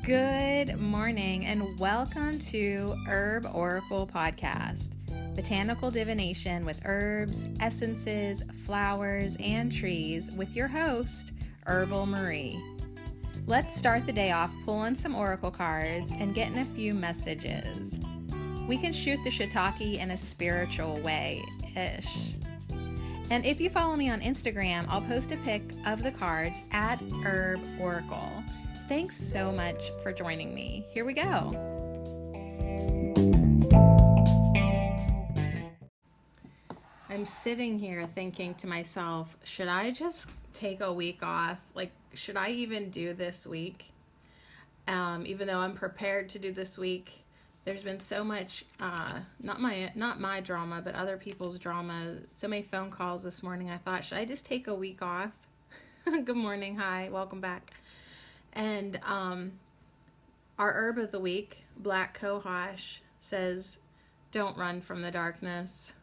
Good morning and welcome to Herb Oracle Podcast, botanical divination with herbs, essences, flowers, and trees with your host, Herbal Marie. Let's start the day off pulling some oracle cards and getting a few messages. We can shoot the shiitake in a spiritual way-ish. And if you follow me on Instagram, I'll post a pic of the cards at Herb Oracle. Thanks so much for joining me. Here we go. I'm sitting here thinking to myself, should I just take a week off? Like, should I even do this week? Even though I'm prepared to do this week, there's been so much, not my drama, but other people's drama, so many phone calls this morning. I thought, should I just take a week off? Good morning. Hi. Welcome back. And our herb of the week, Black COHOSH, says, don't run from the darkness.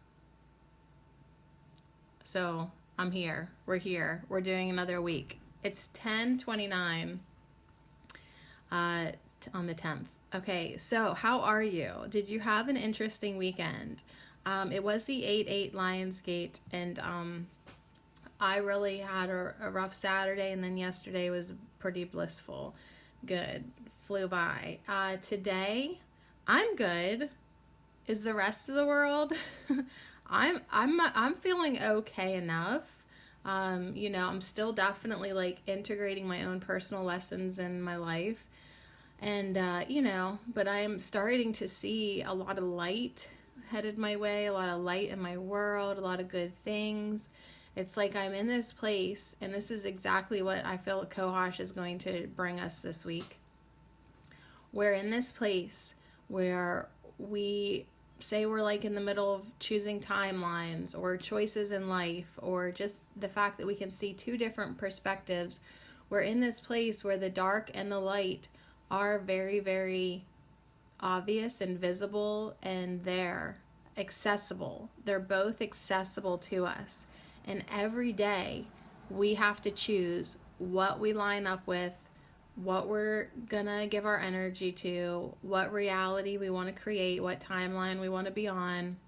So I'm here. We're here. We're doing another week. It's 10/29 on the 10th. Okay, so how are you? Did you have an interesting weekend? It was the 8/8 Lionsgate, and I really had a rough Saturday, and then yesterday was pretty blissful. Good. Flew by. Today, I'm good. Is the rest of the world? I'm feeling okay enough. I'm still definitely like integrating my own personal lessons in my life. And, but I'm starting to see a lot of light headed my way, a lot of light in my world, a lot of good things. It's like I'm in this place, and this is exactly what I feel COHOSH is going to bring us this week. We're in this place where we say we're like in the middle of choosing timelines or choices in life, or just the fact that we can see two different perspectives. We're in this place where the dark and the light are very, very obvious and visible, and they're accessible. They're both accessible to us. And every day we have to choose what we line up with, what we're gonna give our energy to, what reality we want to create, what timeline we want to be on,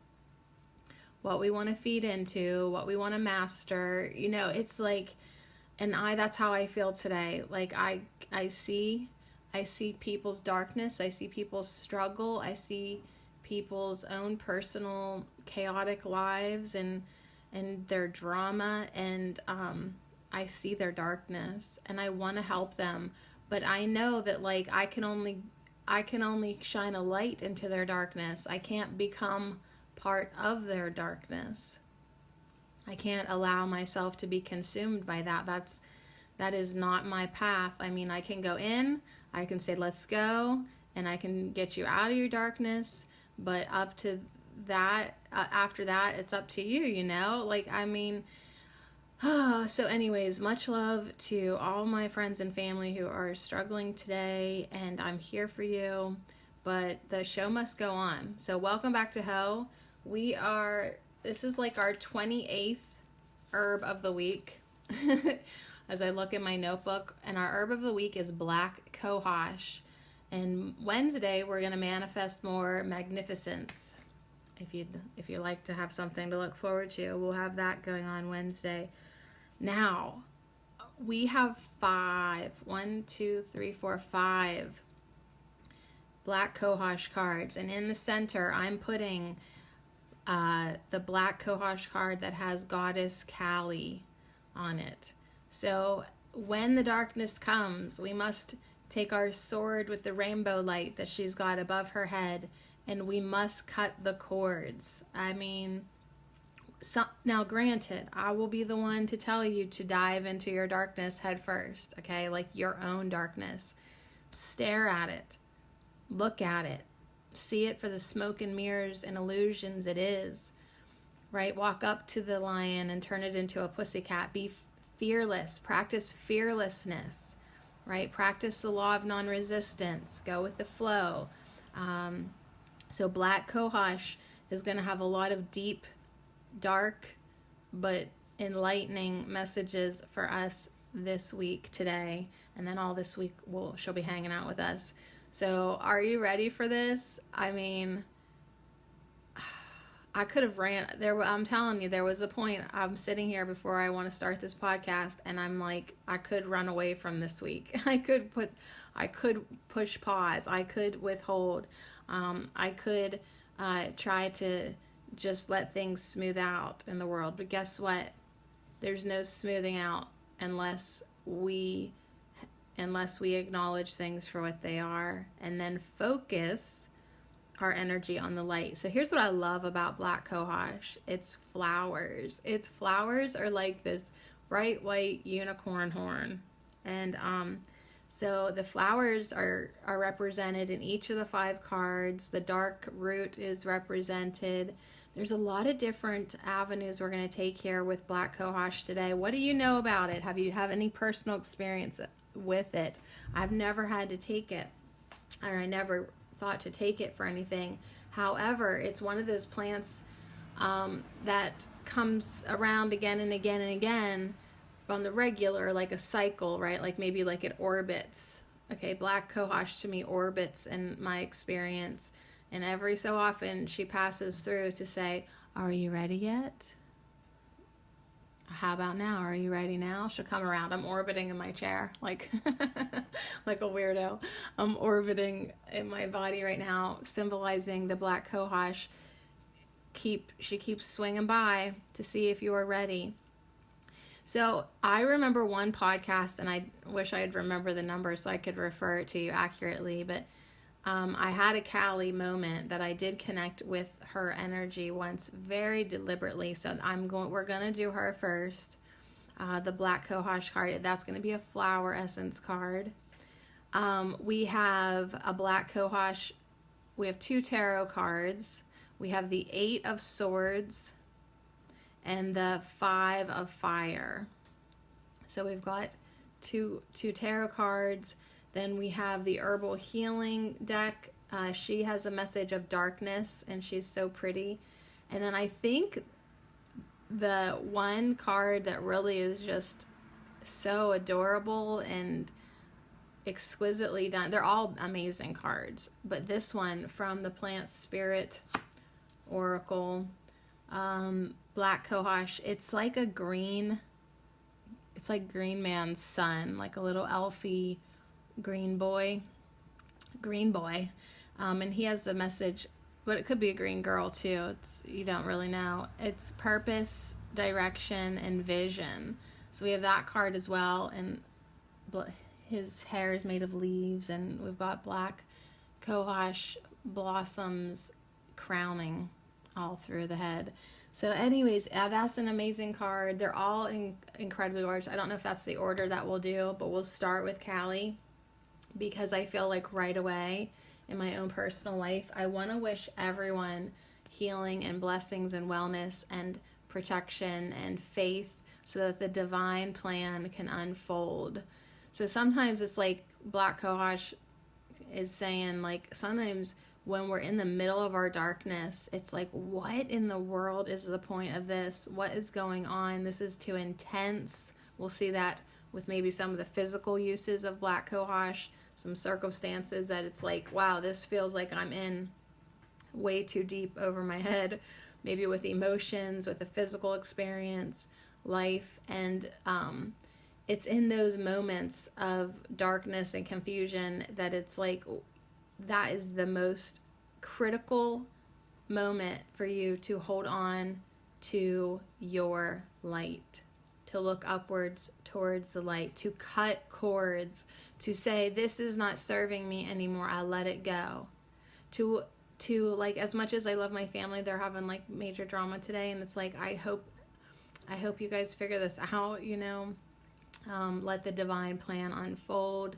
what we want to feed into, what we want to master. It's like, and that's how I feel today. Like I see people's darkness, I see people's struggle, I see people's own personal chaotic lives and their drama, and I see their darkness, and I want to help them, but I know that like I can only shine a light into their darkness. I can't become part of their darkness. I can't allow myself to be consumed by that. That is not my path. I mean, I can go in, I can say let's go, and I can get you out of your darkness, but up to that, after that, it's up to you, so anyways, much love to all my friends and family who are struggling today, and I'm here for you, but the show must go on. So welcome back to Ho. This is like our 28th herb of the week as I look in my notebook, and our herb of the week is Black COHOSH, and Wednesday we're going to manifest more magnificence. If you like to have something to look forward to, we'll have that going on Wednesday. Now, we have 5 Black COHOSH cards, and in the center, I'm putting the Black COHOSH card that has Goddess Kali on it. So when the darkness comes, we must take our sword with the rainbow light that she's got above her head, and we must cut the cords. I mean, now granted, I will be the one to tell you to dive into your darkness head first, okay? Like your own darkness. Stare at it. Look at it. See it for the smoke and mirrors and illusions it is, right? Walk up to the lion and turn it into a pussycat. Be fearless. Practice fearlessness, right? Practice the law of non-resistance. Go with the flow. So Black COHOSH is going to have a lot of deep, dark, but enlightening messages for us this week today, and then all this week she'll be hanging out with us. So are you ready for this? I mean, I could have ran there. I'm telling you, there was a point I'm sitting here before I want to start this podcast, and I'm like, I could run away from this week. I could push pause. I could withhold. I could try to just let things smooth out in the world. But guess what? There's no smoothing out unless we acknowledge things for what they are, and then focus our energy on the light. So here's what I love about Black Cohosh. It's flowers. Its flowers are like this bright white unicorn horn. And so the flowers are represented in each of the 5 cards. The dark root is represented. There's a lot of different avenues we're going to take here with Black Cohosh today. What do you know about it? Have you any personal experience with it? I've never had to take it, or I never thought to take it for anything. However, it's one of those plants that comes around again and again and again on the regular, like a cycle, right? Like maybe like it orbits. Okay, Black Cohosh to me orbits in my experience, and every so often she passes through to say, are you ready yet? How about now? Are you ready now? She'll come around. I'm orbiting in my chair like like a weirdo. I'm orbiting in my body right now, symbolizing the Black Cohosh. She keeps swinging by to see if you are ready. So I remember one podcast, and I wish I'd remember the number so I could refer it to you accurately, but I had a Callie moment that I did connect with her energy once very deliberately. So we're going to do her first. The Black Cohosh card, that's going to be a flower essence card. We have a Black Cohosh. We have 2 tarot cards. We have the 8 of Swords and the 5 of Fire. So we've got two tarot cards. Then we have the Herbal Healing deck. She has a message of darkness, and she's so pretty. And then I think the one card that really is just so adorable and exquisitely done. They're all amazing cards, but this one from the Plant Spirit Oracle, Black Cohosh, it's like Green Man's son, like a little elfy green boy, and he has a message, but it could be a green girl too. You don't really know. It's purpose, direction, and vision. So we have that card as well, and his hair is made of leaves, and we've got Black Cohosh blossoms crowning all through the head. So anyways, that's an amazing card. They're all incredibly gorgeous. I don't know if that's the order that we'll do, but we'll start with Callie, because I feel like right away in my own personal life, I want to wish everyone healing and blessings and wellness and protection and faith so that the divine plan can unfold. So sometimes it's like Black Cohosh is saying, like, sometimes when we're in the middle of our darkness, it's like, what in the world is the point of this? What is going on? This is too intense. We'll see that with maybe some of the physical uses of Black Cohosh, some circumstances that it's like, wow, this feels like I'm in way too deep over my head, maybe with emotions, with a physical experience, life, and it's in those moments of darkness and confusion that it's like, that is the most critical moment for you to hold on to your light, to look upwards towards the light, to cut cords, to say, this is not serving me anymore, I let it go. To like, as much as I love my family, they're having like major drama today, and it's like, I hope you guys figure this out, let the divine plan unfold.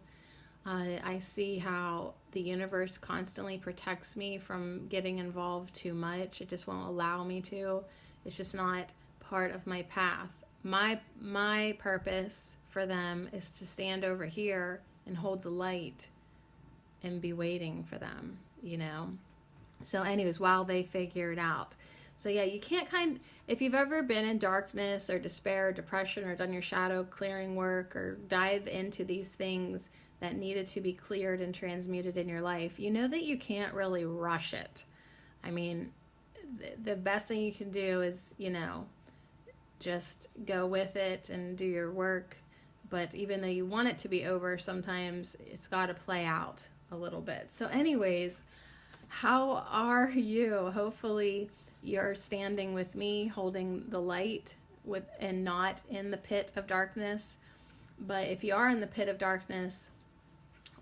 I see how the universe constantly protects me from getting involved too much. It just won't allow me to. It's just not part of my path. My purpose for them is to stand over here and hold the light and be waiting for them, So anyways, while they figure it out. So yeah, you can't if you've ever been in darkness or despair or depression or done your shadow clearing work or dive into these things that needed to be cleared and transmuted in your life, you know that you can't really rush it. I mean, the best thing you can do is, just go with it and do your work. But even though you want it to be over, sometimes it's got to play out a little bit. So anyways, how are you? Hopefully you're standing with me, holding the light and not in the pit of darkness. But if you are in the pit of darkness,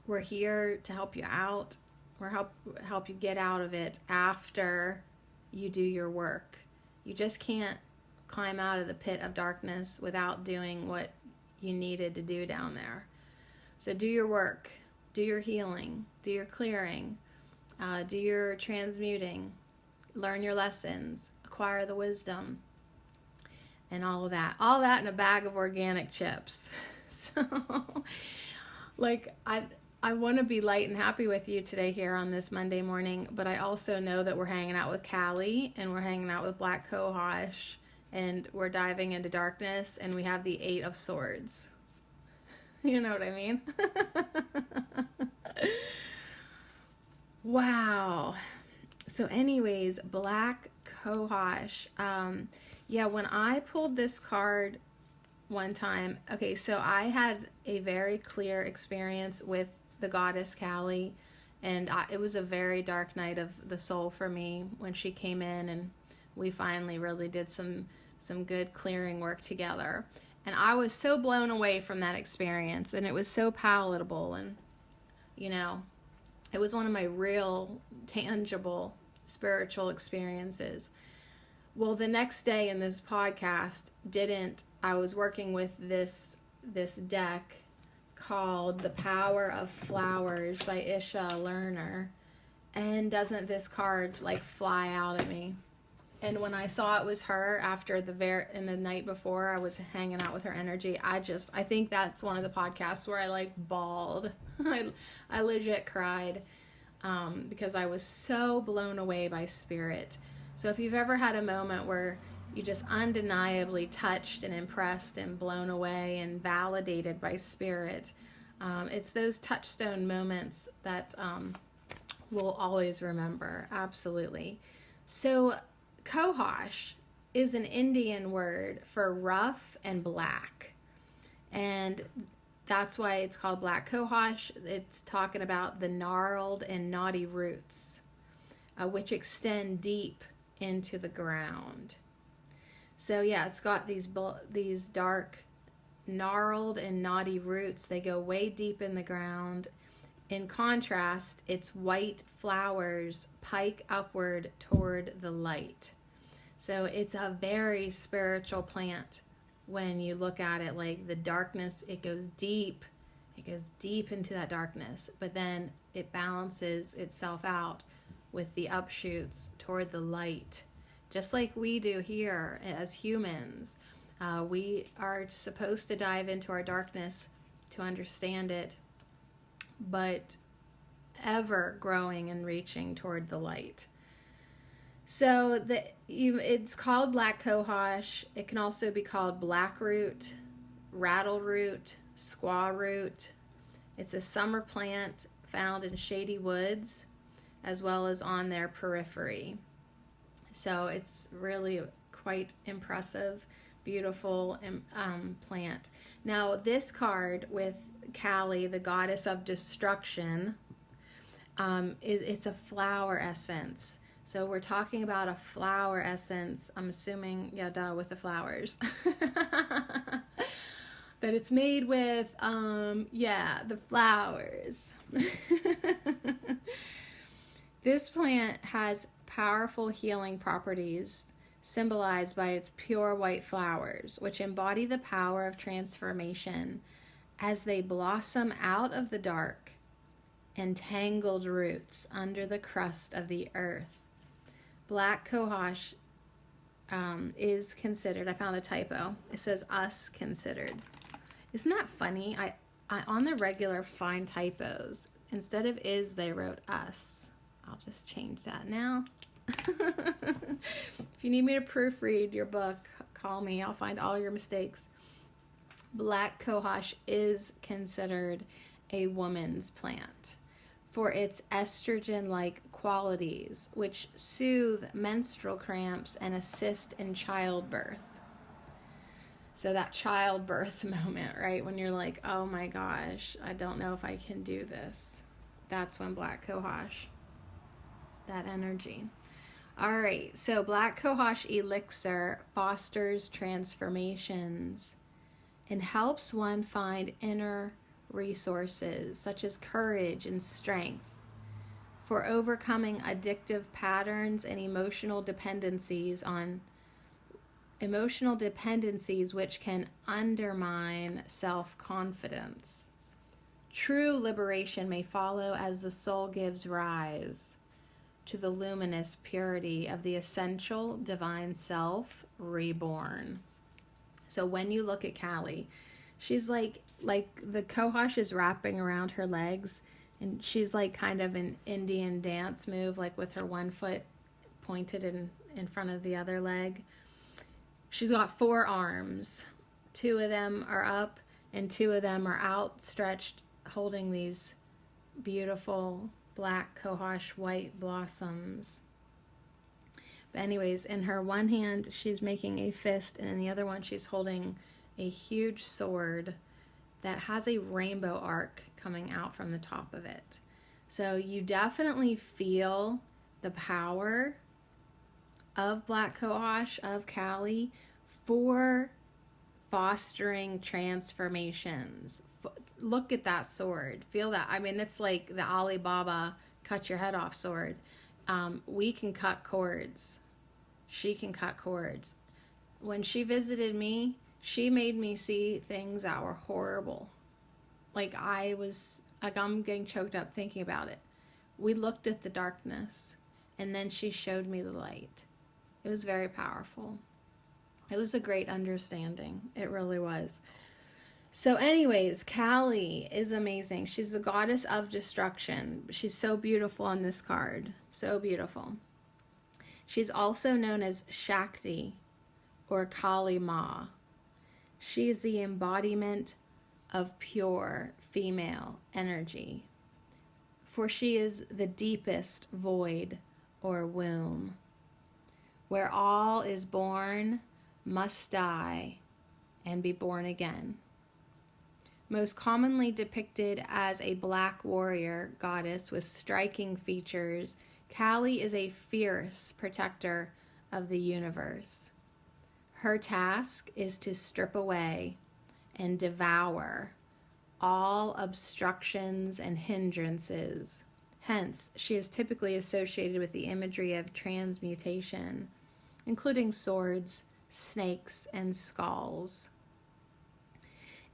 we're here to help you out. We're help you get out of it after you do your work. You just can't climb out of the pit of darkness without doing what you needed to do down there. So do your work, do your healing, do your clearing, do your transmuting, learn your lessons, acquire the wisdom, and all of that. All that in a bag of organic chips. So, I want to be light and happy with you today here on this Monday morning, but I also know that we're hanging out with Callie, and we're hanging out with Black COHOSH, and we're diving into darkness, and we have the 8 of Swords. You know what I mean? Wow. So anyways, Black COHOSH. When I pulled this card one time, okay, so I had a very clear experience with the goddess Callie, and it was a very dark night of the soul for me when she came in, and we finally really did some good clearing work together. And I was so blown away from that experience, and it was so palatable, and it was one of my real tangible spiritual experiences. Well, the next day in this podcast I was working with this deck called The Power of Flowers by Isha Lerner, and doesn't this card fly out at me? And when I saw it was her after in the night before I was hanging out with her energy, I think that's one of the podcasts where I bawled. I legit cried because I was so blown away by spirit. So if you've ever had a moment where you just undeniably touched and impressed and blown away and validated by spirit, it's those touchstone moments that we'll always remember. Absolutely. So COHOSH is an Indian word for rough and black, and that's why it's called Black COHOSH. It's talking about the gnarled and knotty roots, which extend deep into the ground. So yeah, it's got these dark, gnarled and knotty roots. They go way deep in the ground. In contrast, its white flowers pike upward toward the light. So it's a very spiritual plant when you look at it. The darkness, it goes deep into that darkness, but then it balances itself out with the upshoots toward the light, just like we do here as humans. We are supposed to dive into our darkness to understand it, but ever growing and reaching toward the light. So it's called Black COHOSH. It can also be called blackroot, rattleroot, squaw root. It's a summer plant found in shady woods as well as on their periphery. So it's really quite impressive, beautiful plant. Now this card with Callie, the goddess of destruction, it's a flower essence. So we're talking about a flower essence. I'm assuming, with the flowers. That it's made with, the flowers. This plant has powerful healing properties symbolized by its pure white flowers, which embody the power of transformation as they blossom out of the dark and tangled roots under the crust of the earth. Black COHOSH is considered, I found a typo, it says us considered. Isn't that funny? I on the regular find typos. Instead of is, they wrote us. I'll just change that now. If you need me to proofread your book, call me. I'll find all your mistakes. Black cohosh is considered a woman's plant for its estrogen-like qualities, which soothe menstrual cramps and assist in childbirth. So that childbirth moment, right? When you're like, oh my gosh, I don't know if I can do this. That's when black cohosh, that energy. All right, so black cohosh elixir fosters transformations and helps one find inner resources such as courage and strength for overcoming addictive patterns and emotional dependencies which can undermine self-confidence. True liberation may follow as the soul gives rise to the luminous purity of the essential divine self reborn. So when you look at Callie, she's like the cohosh is wrapping around her legs, and she's like kind of an Indian dance move, like with her one foot pointed in front of the other leg. She's got 4 arms. 2 of them are up and 2 of them are outstretched, holding these beautiful black cohosh white blossoms. But anyways, in her one hand, she's making a fist, and in the other one, she's holding a huge sword that has a rainbow arc coming out from the top of it. So you definitely feel the power of black cohosh, of Callie, for fostering transformations. Look at that sword. Feel that. I mean, it's like the Alibaba cut your head off sword. We can cut cords. She can cut cords. When she visited me, she made me see things that were horrible. Like I'm getting choked up thinking about it. We looked at the darkness, and then she showed me the light. It was very powerful. It was a great understanding. It really was. So anyways, Callie is amazing. She's the goddess of destruction. She's so beautiful on this card. So beautiful. She's also known as Shakti or Kali Ma. She is the embodiment of pure female energy, for she is the deepest void or womb, where all is born must die and be born again. Most commonly depicted as a black warrior goddess with striking features, Callie is a fierce protector of the universe. Her task is to strip away and devour all obstructions and hindrances. Hence, she is typically associated with the imagery of transmutation, including swords, snakes, and skulls.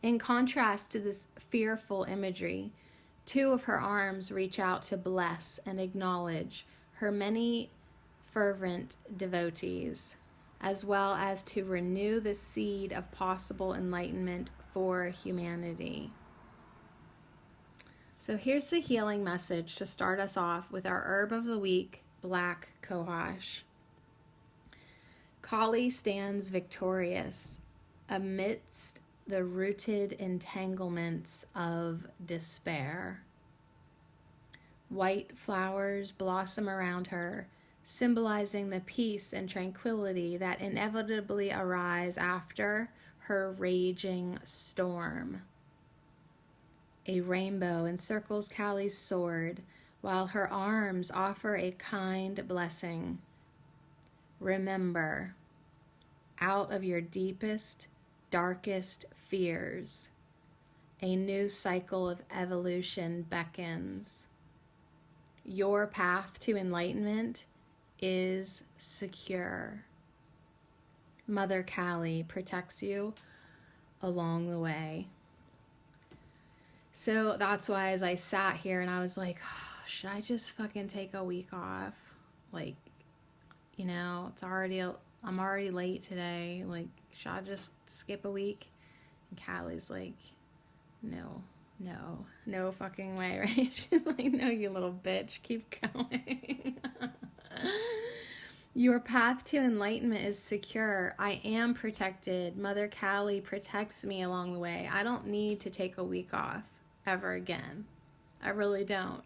In contrast to this fearful imagery, 2 of her arms reach out to bless and acknowledge her many fervent devotees, as well as to renew the seed of possible enlightenment for humanity. So here's the healing message to start us off with our herb of the week, black cohosh. Kali stands victorious amidst the rooted entanglements of despair. White flowers blossom around her, symbolizing the peace and tranquility that inevitably arise after her raging storm. A rainbow encircles Callie's sword, while her arms offer a kind blessing. Remember, out of your deepest, darkest fears, a new cycle of evolution beckons. Your path to enlightenment is secure. Mother Callie protects you along the way. So that's why as I sat here and I was like, oh, should I just fucking take a week off? Like, you know, I'm already late today. Like, should I just skip a week? And Callie's like, no fucking way, right? She's like, no, you little bitch, keep going. Your path to enlightenment is secure. I am protected. Mother Kali protects me along the way. I don't need to take a week off ever again. I really don't.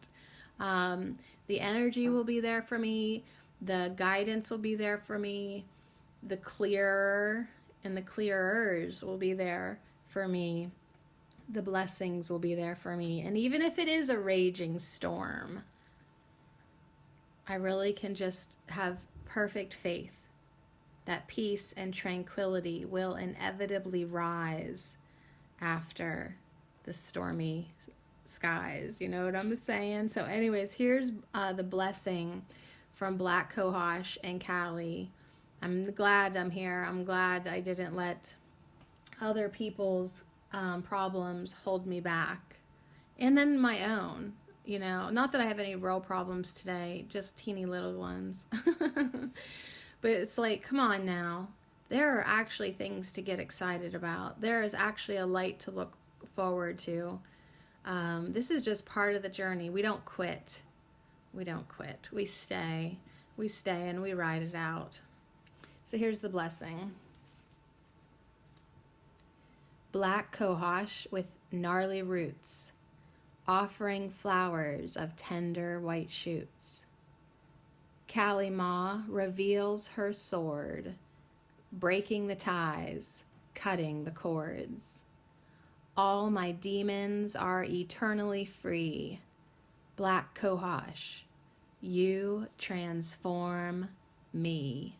The energy will be there for me. The guidance will be there for me. The clearer and the clearers will be there for me. The blessings will be there for me. And even if it is a raging storm, I really can just have perfect faith that peace and tranquility will inevitably rise after the stormy skies. You know what I'm saying? So anyways, here's the blessing from Black COHOSH and Kali. I'm glad I'm here. I'm glad I didn't let other people's problems hold me back. And then my own. You know, not that I have any real problems today, just teeny little ones. But it's like, come on now. There are actually things to get excited about. There is actually a light to look forward to. This is just part of the journey. We don't quit. We don't quit. We stay. We stay and we ride it out. So here's the blessing. Black COHOSH with gnarly roots, offering flowers of tender white shoots. Kali Ma reveals her sword, breaking the ties, cutting the cords. All my demons are eternally free. Black COHOSH, you transform me.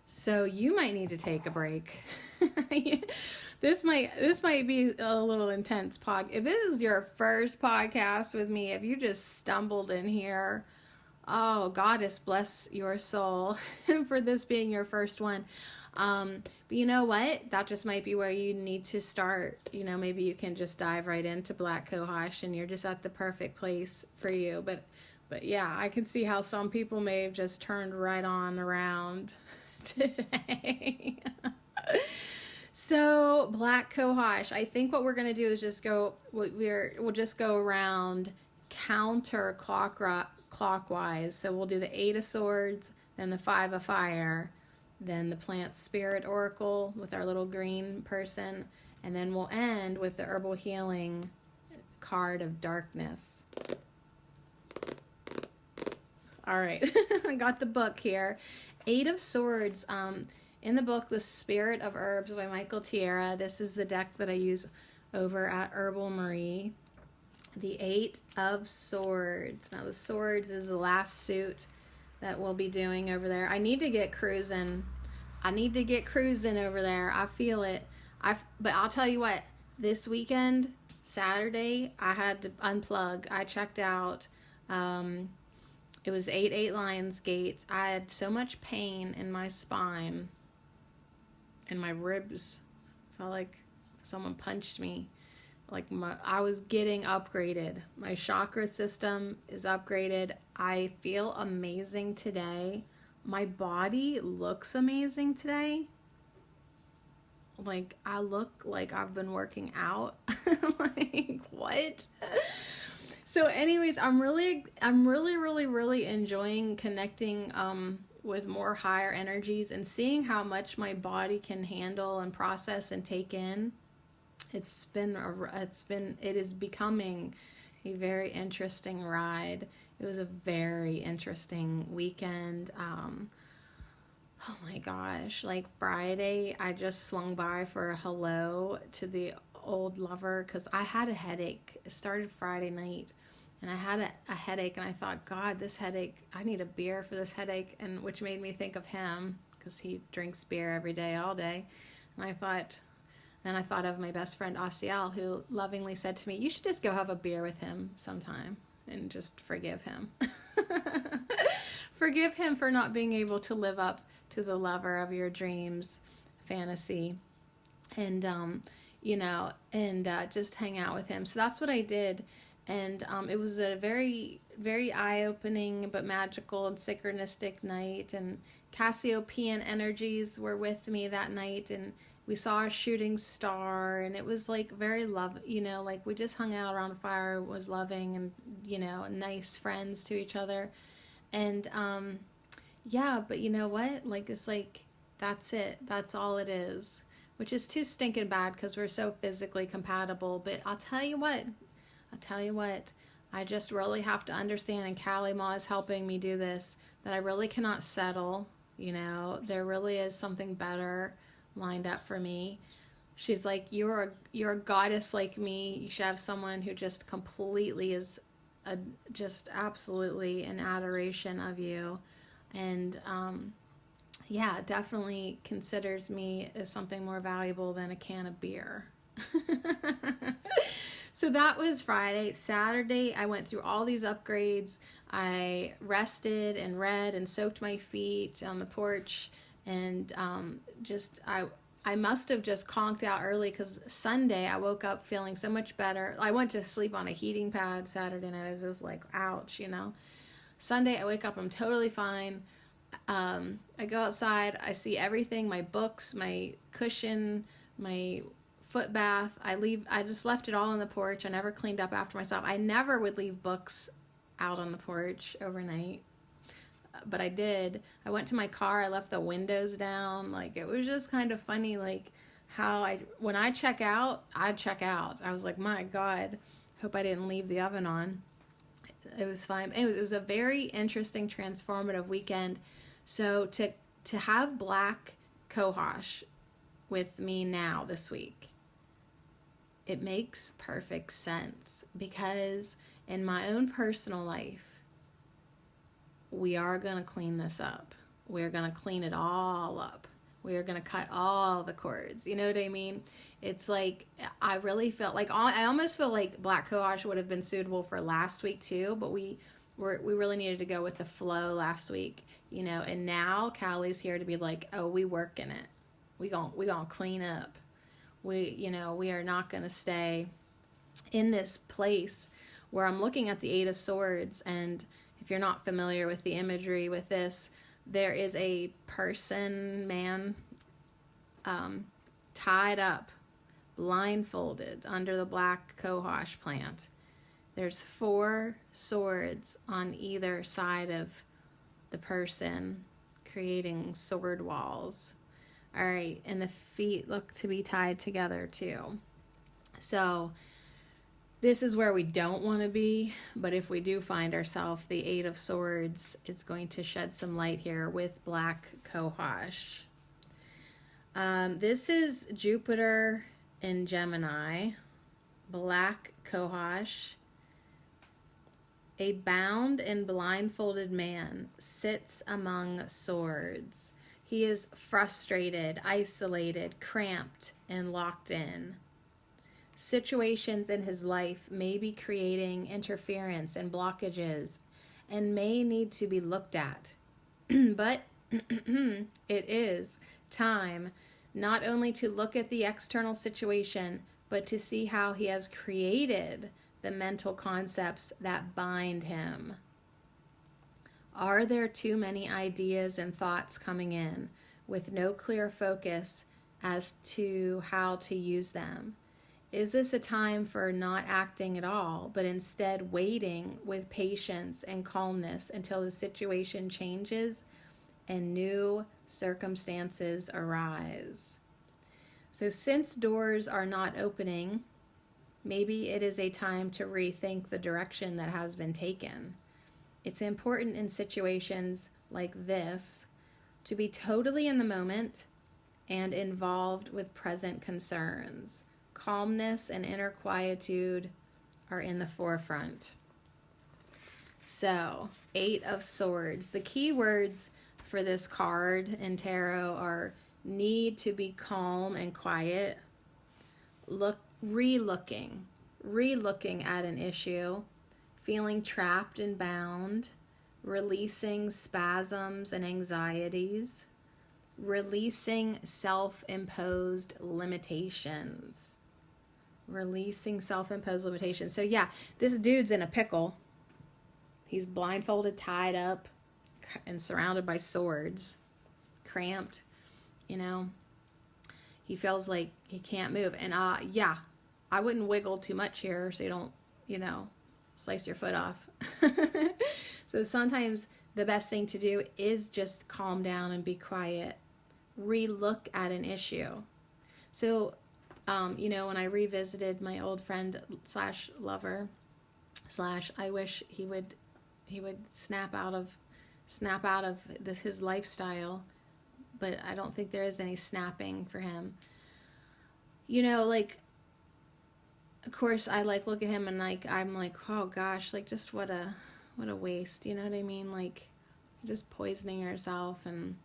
So you might need to take a break. This might be a little intense If this is your first podcast with me, if you just stumbled in here, oh, Goddess bless your soul for this being your first one. But you know what? That just might be where you need to start. You know, maybe you can just dive right into Black COHOSH and you're just at the perfect place for you. But yeah, I can see how some people may have just turned right on around today. So Black COHOSH, I think what we're going to do is just we'll just go around clockwise. So we'll do the 8 of Swords, then the 5 of Fire, then the Plant Spirit Oracle with our little green person, and then we'll end with the Herbal Healing card of Darkness. All right, I got the book here. 8 of Swords. In the book, The Spirit of Herbs by Michael Tierra, this is the deck that I use over at Herbal Marie. The 8 of Swords. Now, the Swords is the last suit that we'll be doing over there. I need to get cruising. Over there. I feel it. But I'll tell you what, this weekend, Saturday, I had to unplug. I checked out. It was 8 Lionsgate. I had so much pain in my spine and my ribs. Felt like someone punched me. Like I was getting upgraded. My chakra system is upgraded. I feel amazing today. My body looks amazing today. Like I look like I've been working out. Like what? So anyways, I'm really enjoying connecting with more higher energies and seeing how much my body can handle and process and take in. It is becoming a very interesting ride. It was a very interesting weekend. Oh my gosh, like Friday, I just swung by for a hello to the old lover because I had a headache. It started Friday night and I had a headache and I thought, God, this headache, I need a beer for this headache, and which made me think of him because he drinks beer every day, all day. And I thought of my best friend Asiel, who lovingly said to me, you should just go have a beer with him sometime and just forgive him. Forgive him for not being able to live up to the lover of your dreams fantasy. And, just hang out with him. So that's what I did. And it was a very, very eye-opening but magical and synchronistic night. And Cassiopean energies were with me that night. And we saw a shooting star. And it was like very like we just hung out around a fire, was loving and, nice friends to each other. And yeah, but you know what? Like, it's like, that's it. That's all it is. Which is too stinking bad because we're so physically compatible. But I'll tell you what. I just really have to understand, and Callie Ma is helping me do this, that I really cannot settle. You know, there really is something better lined up for me. She's like, you're a goddess like me. You should have someone who just completely is just absolutely in adoration of you. And yeah, definitely considers me as something more valuable than a can of beer. So that was Friday. Saturday, I went through all these upgrades. I rested and read and soaked my feet on the porch, and I must have just conked out early because Sunday I woke up feeling so much better. I went to sleep on a heating pad Saturday night. I was just like, ouch, you know. Sunday I wake up, I'm totally fine. I go outside, I see everything, my books, my cushion, my foot bath. I just left it all on the porch. I never cleaned up after myself. I never would leave books out on the porch overnight, but I did. I went to my car, I left the windows down. Like, it was just kind of funny, like how when I check out, I check out. I was like, my God, hope I didn't leave the oven on. It was fine. It was a very interesting, transformative weekend. So to have Black COHOSH with me now this week, it makes perfect sense, because in my own personal life, we are going to clean this up. We're going to clean it all up. We are going to cut all the cords. You know what I mean? It's like, I really felt like, I almost feel like Black COHOSH would have been suitable for last week too, but we really needed to go with the flow last week, you know, and now Callie's here to be like, oh, we working it. We gonna clean up. We are not going to stay in this place where I'm looking at the Eight of Swords. And if you're not familiar with the imagery with this, there is a man, tied up, blindfolded under the Black COHOSH plant. There's 4 swords on either side of the person, creating sword walls. All right, and the feet look to be tied together too. So this is where we don't want to be, but if we do find ourselves, the Eight of Swords is going to shed some light here with Black COHOSH. This is Jupiter in Gemini, Black COHOSH. A bound and blindfolded man sits among swords. He is frustrated, isolated, cramped, and locked in. Situations in his life may be creating interference and blockages and may need to be looked at. But it is time not only to look at the external situation, but to see how he has created the mental concepts that bind him. Are there too many ideas and thoughts coming in with no clear focus as to how to use them? Is this a time for not acting at all, but instead waiting with patience and calmness until the situation changes and new circumstances arise? So since doors are not opening, maybe it is a time to rethink the direction that has been taken. It's important in situations like this to be totally in the moment and involved with present concerns. Calmness and inner quietude are in the forefront. So, Eight of Swords. The key words for this card in tarot are need to be calm and quiet, re-looking at an issue, feeling trapped and bound, releasing spasms and anxieties, releasing self-imposed limitations. So yeah, this dude's in a pickle. He's blindfolded, tied up, and surrounded by swords, cramped, you know. He feels like he can't move. And yeah, I wouldn't wiggle too much here so you don't, slice your foot off. So sometimes the best thing to do is just calm down and be quiet. Re-look at an issue. So, when I revisited my old friend slash lover slash, I wish he would snap out of his lifestyle, but I don't think there is any snapping for him. Of course, I look at him and I'm like, oh gosh, just what a waste. You know what I mean? You're just poisoning yourself, and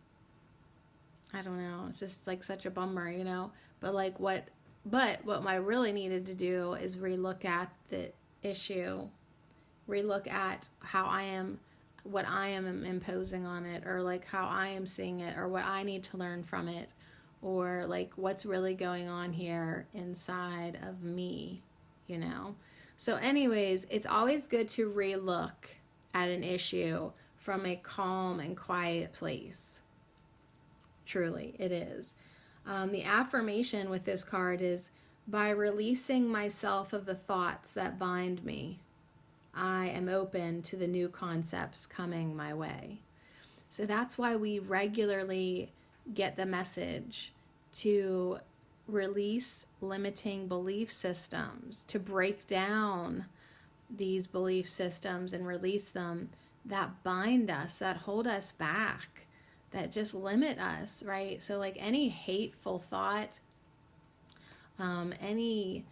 I don't know. It's just such a bummer, But what I really needed to do is relook at the issue, relook at what I am imposing on it, or how I am seeing it, or what I need to learn from it, or what's really going on here inside of me, So anyways, it's always good to relook at an issue from a calm and quiet place. Truly, it is. The affirmation with this card is, by releasing myself of the thoughts that bind me, I am open to the new concepts coming my way. So that's why we regularly get the message to release limiting belief systems, to break down these belief systems and release them that bind us, that hold us back, that just limit us, right? So any hateful thought, any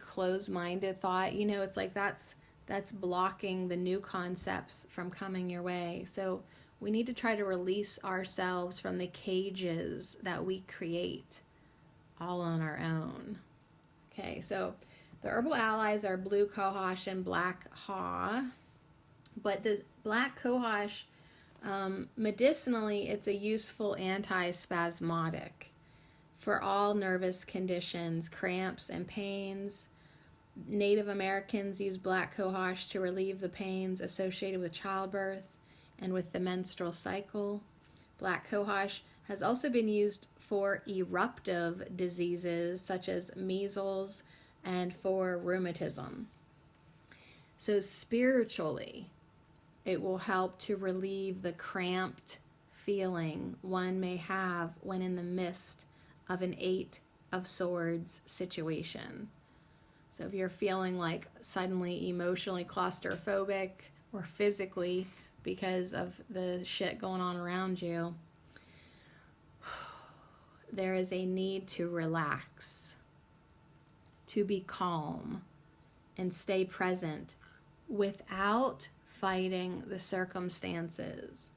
closed-minded thought, it's that's blocking the new concepts from coming your way. So we need to try to release ourselves from the cages that we create all on our own. Okay, so the herbal allies are blue cohosh and black haw. But the black cohosh, medicinally, it's a useful antispasmodic for all nervous conditions, cramps and pains. Native Americans use black cohosh to relieve the pains associated with childbirth and with the menstrual cycle. Black cohosh has also been used for eruptive diseases such as measles and for rheumatism. So spiritually, it will help to relieve the cramped feeling one may have when in the midst of an 8 of Swords situation. So if you're feeling suddenly emotionally claustrophobic or physically because of the shit going on around you, there is a need to relax, to be calm, and stay present without fighting the circumstances.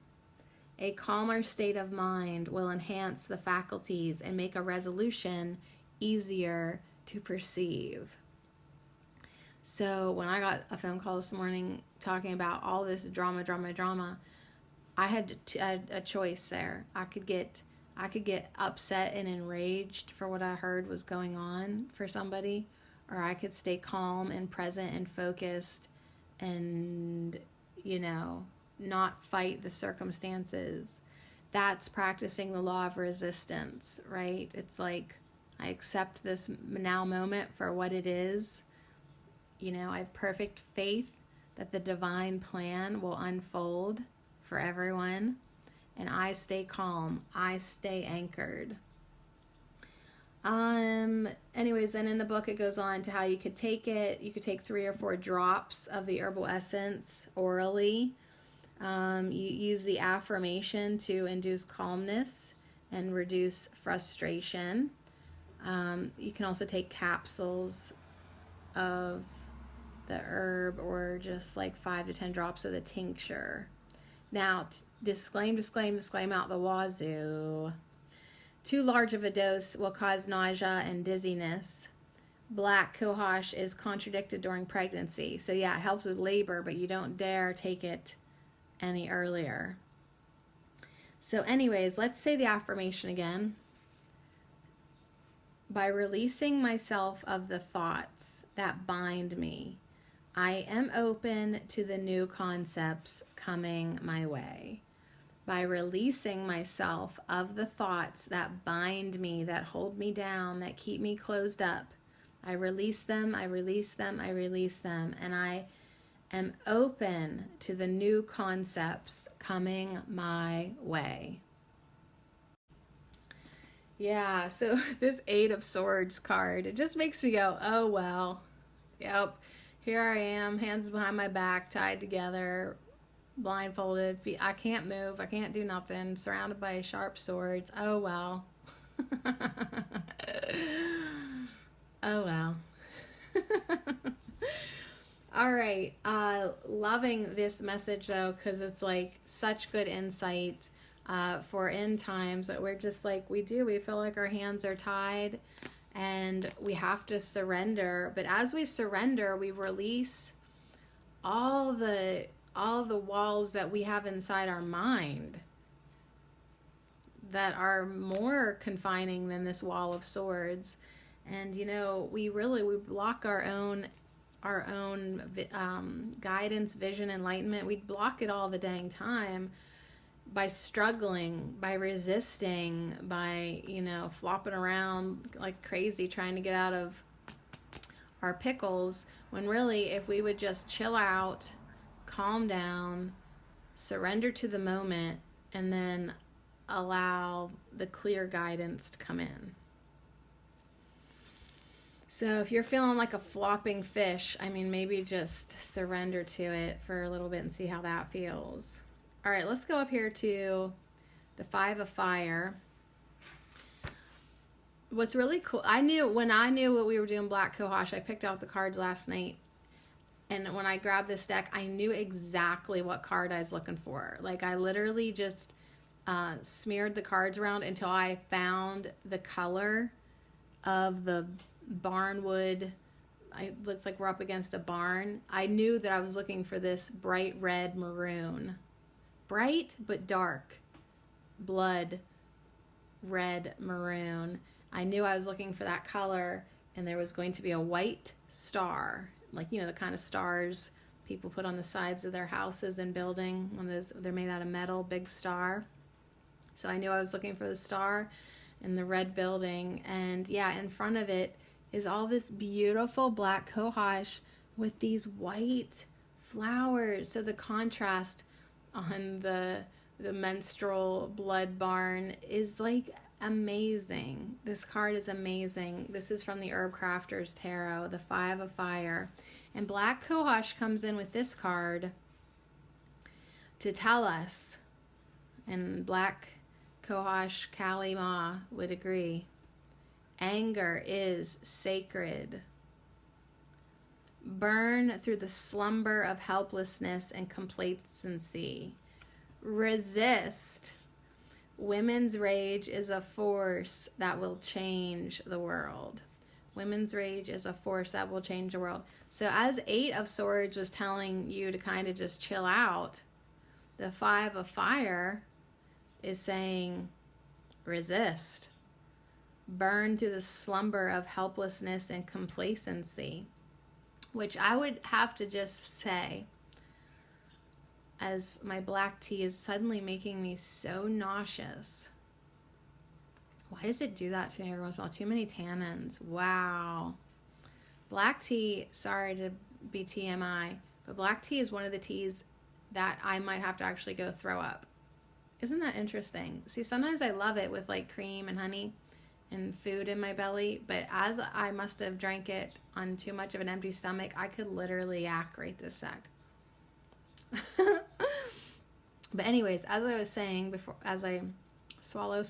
A calmer state of mind will enhance the faculties and make a resolution easier to perceive. So when I got a phone call this morning talking about all this drama, I had a choice there. I could get upset and enraged for what I heard was going on for somebody, or I could stay calm and present and focused and, not fight the circumstances. That's practicing the law of resistance, right? It's I accept this now moment for what it is. I have perfect faith that the divine plan will unfold for everyone, and I stay calm. I stay anchored. Anyways, then in the book it goes on to how you could take it. You could take 3 or 4 drops of the herbal essence orally. You use the affirmation to induce calmness and reduce frustration. You can also take capsules of the herb, or just 5 to 10 drops of the tincture. Now, disclaim out the wazoo. Too large of a dose will cause nausea and dizziness. Black cohosh is contradicted during pregnancy. So yeah, it helps with labor, but you don't dare take it any earlier. So anyways, let's say the affirmation again. By releasing myself of the thoughts that bind me, I am open to the new concepts coming my way. By releasing myself of the thoughts that bind me, that hold me down, that keep me closed up, I release them, and I am open to the new concepts coming my way. Yeah, so this Eight of Swords card, it just makes me go, oh well. Yep, here I am, hands behind my back, tied together, blindfolded, feet. I can't move, I can't do nothing, surrounded by sharp swords. Oh well. Oh well. All right. Loving this message though, because it's like such good insight for end times. That we're just like we feel like our hands are tied, and we have to surrender. But as we surrender, we release all the walls that we have inside our mind that are more confining than this wall of swords. And we block our own guidance, vision, enlightenment. We block it all the dang time by struggling, by resisting, by flopping around like crazy trying to get out of our pickles, when really if we would just chill out, calm down, surrender to the moment, and then allow the clear guidance to come in. So if you're feeling like a flopping fish, maybe just surrender to it for a little bit and see how that feels. All right, let's go up here to the Five of Fire. What's really cool, when I knew what we were doing Black Cohosh, I picked out the cards last night. And when I grabbed this deck, I knew exactly what card I was looking for. Like I literally just smeared the cards around until I found the color of the barnwood. It looks like we're up against a barn. I knew that I was looking for this bright red maroon. Bright but dark. Blood red maroon. I knew I was looking for that color, and there was going to be a white star. Like, the kind of stars people put on the sides of their houses and building. They're made out of metal, big star. So I knew I was looking for the star in the red building. And yeah, in front of it is all this beautiful black cohosh with these white flowers. So the contrast on the menstrual blood barn is like amazing. This card is amazing. This is from the Herb Crafters Tarot, the Five of Fire. And Black Cohosh comes in with this card to tell us, and Black Cohosh Kali Ma would agree, anger is sacred. Burn through the slumber of helplessness and complacency. Resist. Women's rage is a force that will change the world. Women's rage is a force that will change the world. So as Eight of Swords was telling you to kind of just chill out, the Five of Fire is saying resist. Burn through the slumber of helplessness and complacency, which I would have to just say, as my black tea is suddenly making me so nauseous. Why does it do that to me every once in a while? Too many tannins. Wow. Black tea, sorry to be TMI, but black tea is one of the teas that I might have to actually go throw up. Isn't that interesting? See, sometimes I love it with like cream and honey and food in my belly, but as I must have drank it on too much of an empty stomach, I could literally yak right this sec. But anyways, as I was saying before, as I swallow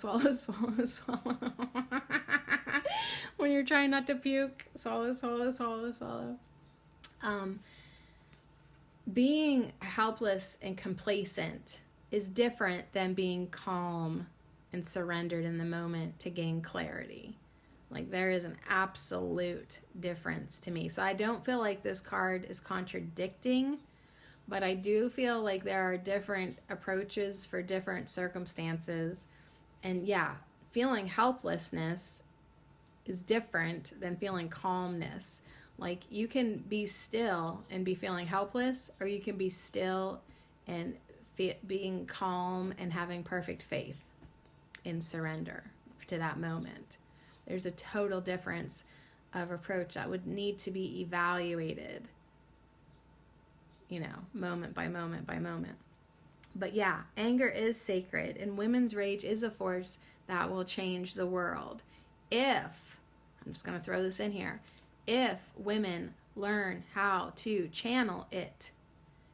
when you're trying not to puke, swallow. Being helpless and complacent is different than being calm and surrendered in the moment to gain clarity. Like, there is an absolute difference to me. So I don't feel like this card is contradicting, but I do feel like there are different approaches for different circumstances. And yeah, feeling helplessness is different than feeling calmness. Like, you can be still and be feeling helpless, or you can be still and being calm and having perfect faith in surrender to that moment. There's a total difference of approach that would need to be evaluated moment by moment by moment. But yeah, anger is sacred, and women's rage is a force that will change the world. I'm just going to throw this in here, if women learn how to channel it.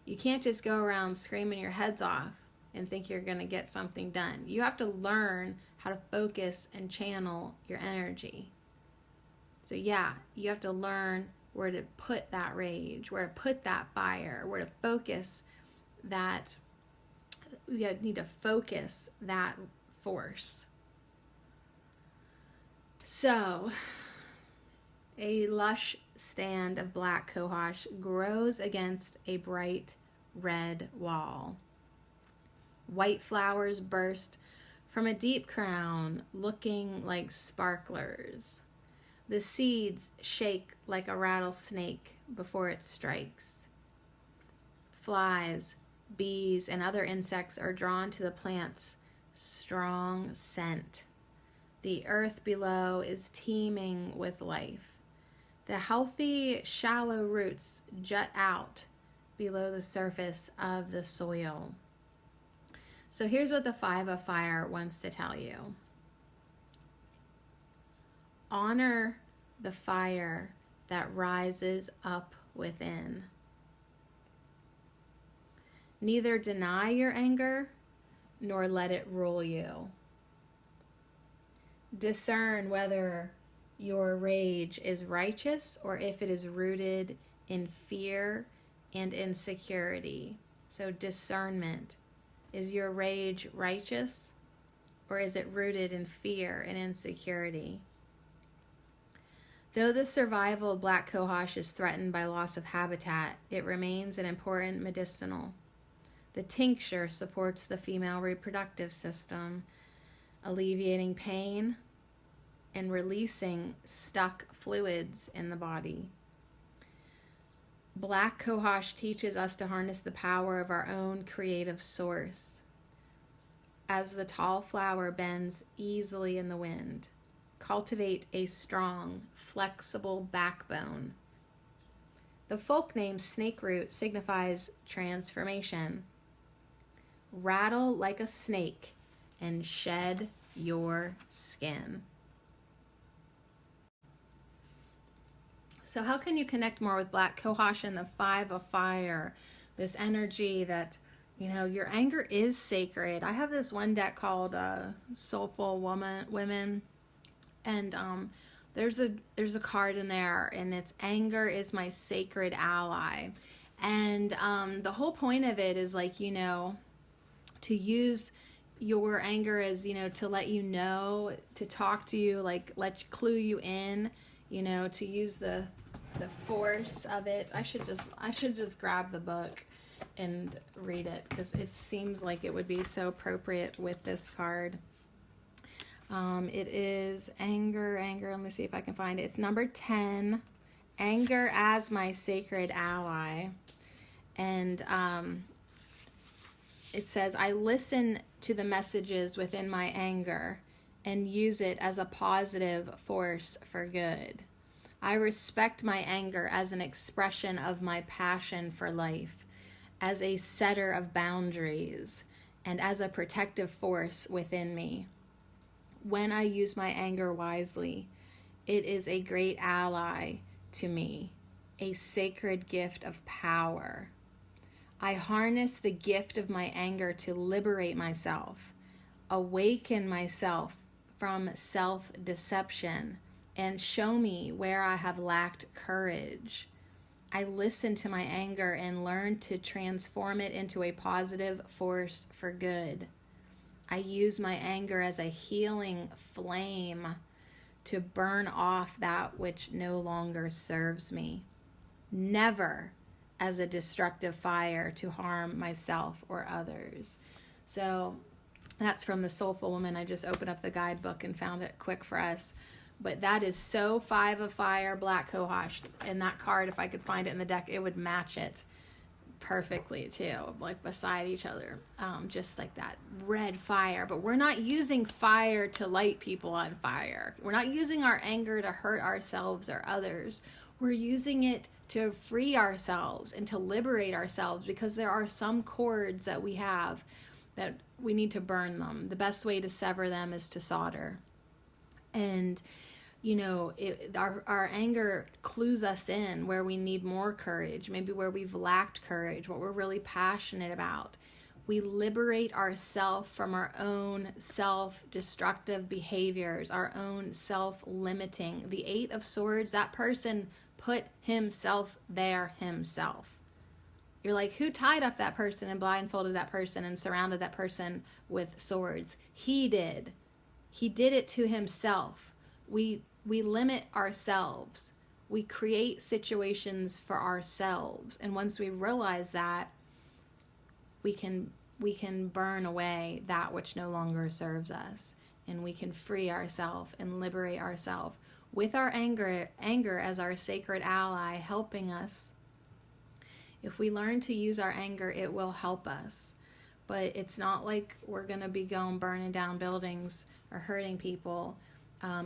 You can't just go around screaming your heads off and think you're going to get something done. You have to learn how to focus and channel your energy. So yeah, you have to learn where to put that rage, where to put that fire, where to focus that. You need to focus that force. So, a lush stand of black cohosh grows against a bright red wall. White flowers burst from a deep crown, looking like sparklers. The seeds shake like a rattlesnake before it strikes. Flies, bees, and other insects are drawn to the plant's strong scent. The earth below is teeming with life. The healthy, shallow roots jut out below the surface of the soil. So here's what the 5 of Fire wants to tell you. Honor the fire that rises up within. Neither deny your anger, nor let it rule you. Discern whether your rage is righteous or if it is rooted in fear and insecurity. So discernment. Is your rage righteous or is it rooted in fear and insecurity? Though the survival of black cohosh is threatened by loss of habitat, it remains an important medicinal. The tincture supports the female reproductive system, alleviating pain and releasing stuck fluids in the body. Black cohosh teaches us to harness the power of our own creative source. As the tall flower bends easily in the wind, cultivate a strong, flexible backbone. The folk name snakeroot signifies transformation. Rattle like a snake and shed your skin. So how can you connect more with black cohosh and the 5 of Fire? This energy that, your anger is sacred. I have this one deck called Soulful Women, and there's a card in there, and it's anger is my sacred ally. And the whole point of it is to use your anger as, to let you know, to talk to you, clue you in, to use the force of it. I should just grab the book and read it because it seems like it would be so appropriate with this card. It is anger. Let me see if I can find it. It's number 10, anger as my sacred ally. And it says, I listen to the messages within my anger and use it as a positive force for good. I respect my anger as an expression of my passion for life, as a setter of boundaries, and as a protective force within me. When I use my anger wisely, it is a great ally to me, a sacred gift of power. I harness the gift of my anger to liberate myself, awaken myself from self-deception, and show me where I have lacked courage. I listen to my anger and learn to transform it into a positive force for good. I use my anger as a healing flame to burn off that which no longer serves me. Never as a destructive fire to harm myself or others. So that's from the Soulful Woman. I just opened up the guidebook and found it quick for us. But that is so 5 of Fire, black cohosh. And that card, if I could find it in the deck, it would match it perfectly too, beside each other, just like that red fire. But we're not using fire to light people on fire. We're not using our anger to hurt ourselves or others. We're using it to free ourselves and to liberate ourselves, because there are some cords that we have that we need to burn them. The best way to sever them is to solder. And our anger clues us in where we need more courage, maybe where we've lacked courage, what we're really passionate about. We liberate ourselves from our own self-destructive behaviors, our own self-limiting. The 8 of Swords, that person put himself there himself. You're like, who tied up that person and blindfolded that person and surrounded that person with swords? He did. He did it to himself. We limit ourselves. We create situations for ourselves. And once we realize that, we can burn away that which no longer serves us. And we can free ourselves and liberate ourselves with our anger as our sacred ally, helping us. If we learn to use our anger, it will help us. But it's not like we're going to be going burning down buildings or hurting people.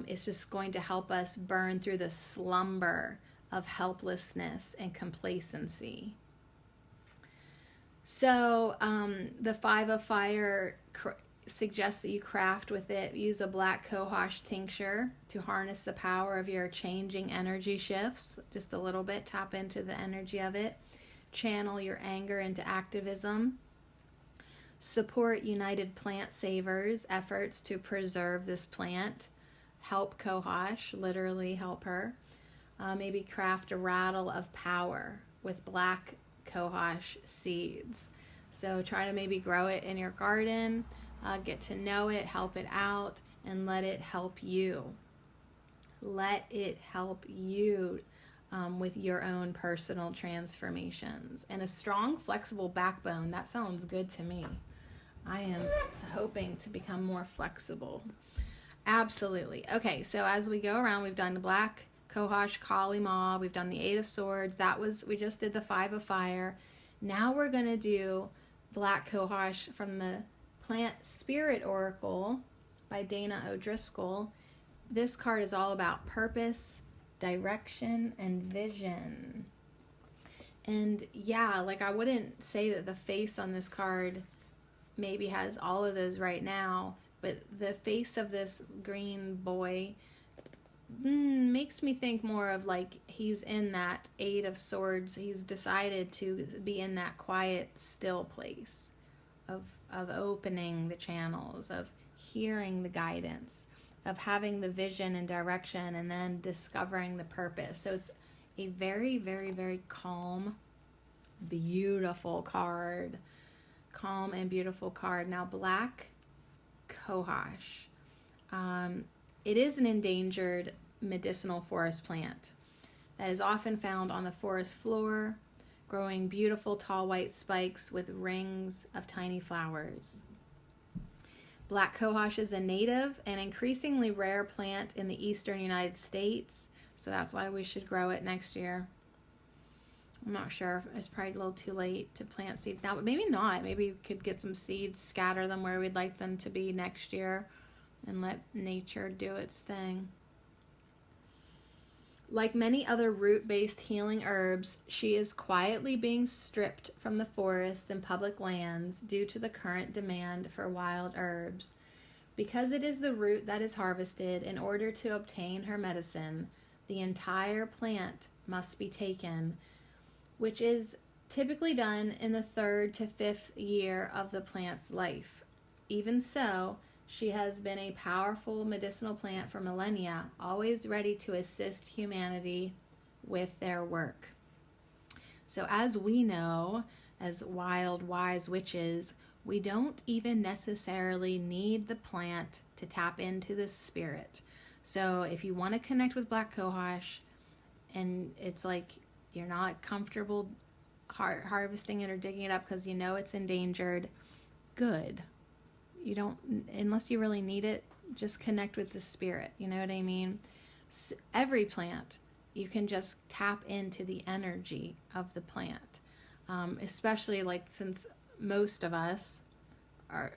It's just going to help us burn through the slumber of helplessness and complacency. So the 5 of Fire suggests that you craft with it. Use a black COHOSH tincture to harness the power of your changing energy shifts. Just a little bit. Tap into the energy of it. Channel your anger into activism. Support United Plant Savers' efforts to preserve this plant. Help COHOSH, literally help her. Maybe craft a rattle of power with black COHOSH seeds. So try to maybe grow it in your garden, get to know it, help it out, and let it help you. Let it help you with your own personal transformations. And a strong, flexible backbone, that sounds good to me. I am hoping to become more flexible. Absolutely. Okay, so as we go around, we've done the black COHOSH, Kali Ma, we've done the 8 of Swords, we just did the 5 of Fire. Now we're going to do black COHOSH from the Plant Spirit Oracle by Dana O'Driscoll. This card is all about purpose, direction, and vision. And yeah, like I wouldn't say that the face on this card maybe has all of those right now, but the face of this green boy makes me think more of like he's in that 8 of Swords. He's decided to be in that quiet, still place of opening the channels, of hearing the guidance, of having the vision and direction, and then discovering the purpose. So it's a very, very, very calm, beautiful card. Calm and beautiful card. Now, black COHOSH. It is an endangered medicinal forest plant that is often found on the forest floor, growing beautiful tall white spikes with rings of tiny flowers. Black COHOSH is a native and increasingly rare plant in the eastern United States, so that's why we should grow it next year. I'm not sure. It's probably a little too late to plant seeds now, but maybe not. Maybe we could get some seeds, scatter them where we'd like them to be next year, and let nature do its thing. Like many other root-based healing herbs, she is quietly being stripped from the forests and public lands due to the current demand for wild herbs. Because it is the root that is harvested, in order to obtain her medicine, the entire plant must be taken, which is typically done in the 3rd to 5th year of the plant's life. Even so, she has been a powerful medicinal plant for millennia, always ready to assist humanity with their work. So as we know, as wild, wise witches, we don't even necessarily need the plant to tap into the spirit. So if you want to connect with black COHOSH, and it's like you're not comfortable harvesting it or digging it up because you know it's endangered, good. You don't, unless you really need it, just connect with the spirit. You know what I mean? So every plant, you can just tap into the energy of the plant. Especially like since most of us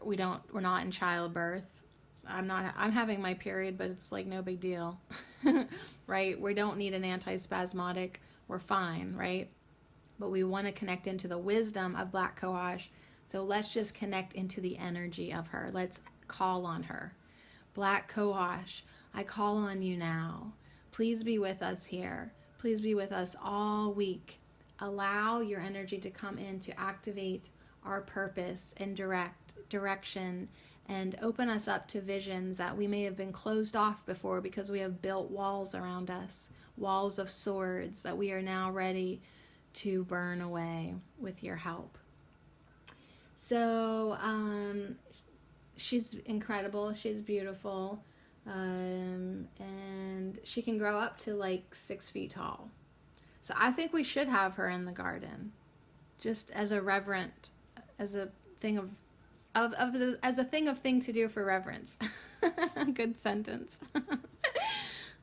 we're not in childbirth, I'm having my period, but it's like no big deal, right? We don't need an antispasmodic. We're fine, right? But we want to connect into the wisdom of Black Cohosh. So let's just connect into the energy of her. Let's call on her. Black Cohosh, I call on you now. Please be with us here. Please be with us all week. Allow your energy to come in to activate our purpose and direction, and open us up to visions that we may have been closed off before because we have built walls around us, walls of swords that we are now ready to burn away with your help. So she's incredible. She's beautiful. And she can grow up to like 6 feet tall. So I think we should have her in the garden, just as a reverent, as a thing as a thing to do for reverence. Good sentence.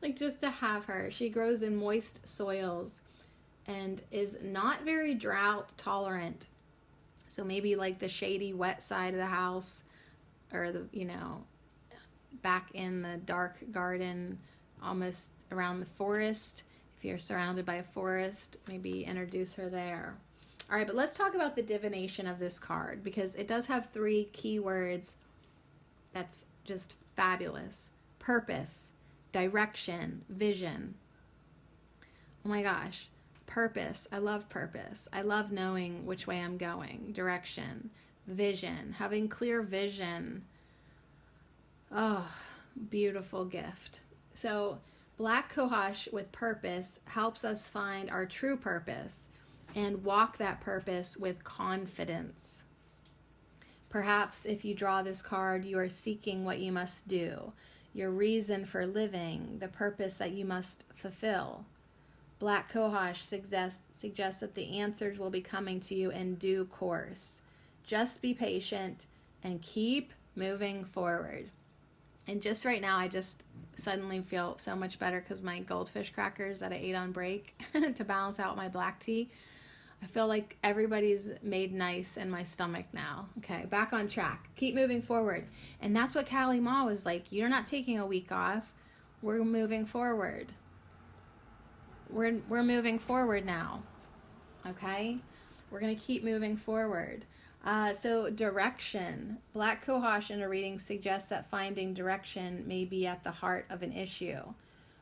Like just to have her. She grows in moist soils and is not very drought tolerant. So maybe like the shady, wet side of the house, or the, back in the dark garden, almost around the forest. If you're surrounded by a forest, maybe introduce her there. All right, but let's talk about the divination of this card, because it does have 3 keywords that's just fabulous. Purpose, direction, vision. Oh my gosh. Purpose. I love purpose. I love knowing which way I'm going. Direction, vision, having clear vision. Oh, beautiful gift. So Black Cohosh with purpose helps us find our true purpose and walk that purpose with confidence. Perhaps if you draw this card, you are seeking what you must do, your reason for living, the purpose that you must fulfill. Black Cohosh suggests that the answers will be coming to you in due course. Just be patient and keep moving forward. And just right now, I just suddenly feel so much better because my goldfish crackers that I ate on break to balance out my black tea, I feel like everybody's made nice in my stomach now. Okay, back on track. Keep moving forward. And that's what Kali Ma was like. You're not taking a week off. We're moving forward. We're moving forward now. Okay? We're going to keep moving forward. So direction. Black Cohosh in a reading suggests that finding direction may be at the heart of an issue.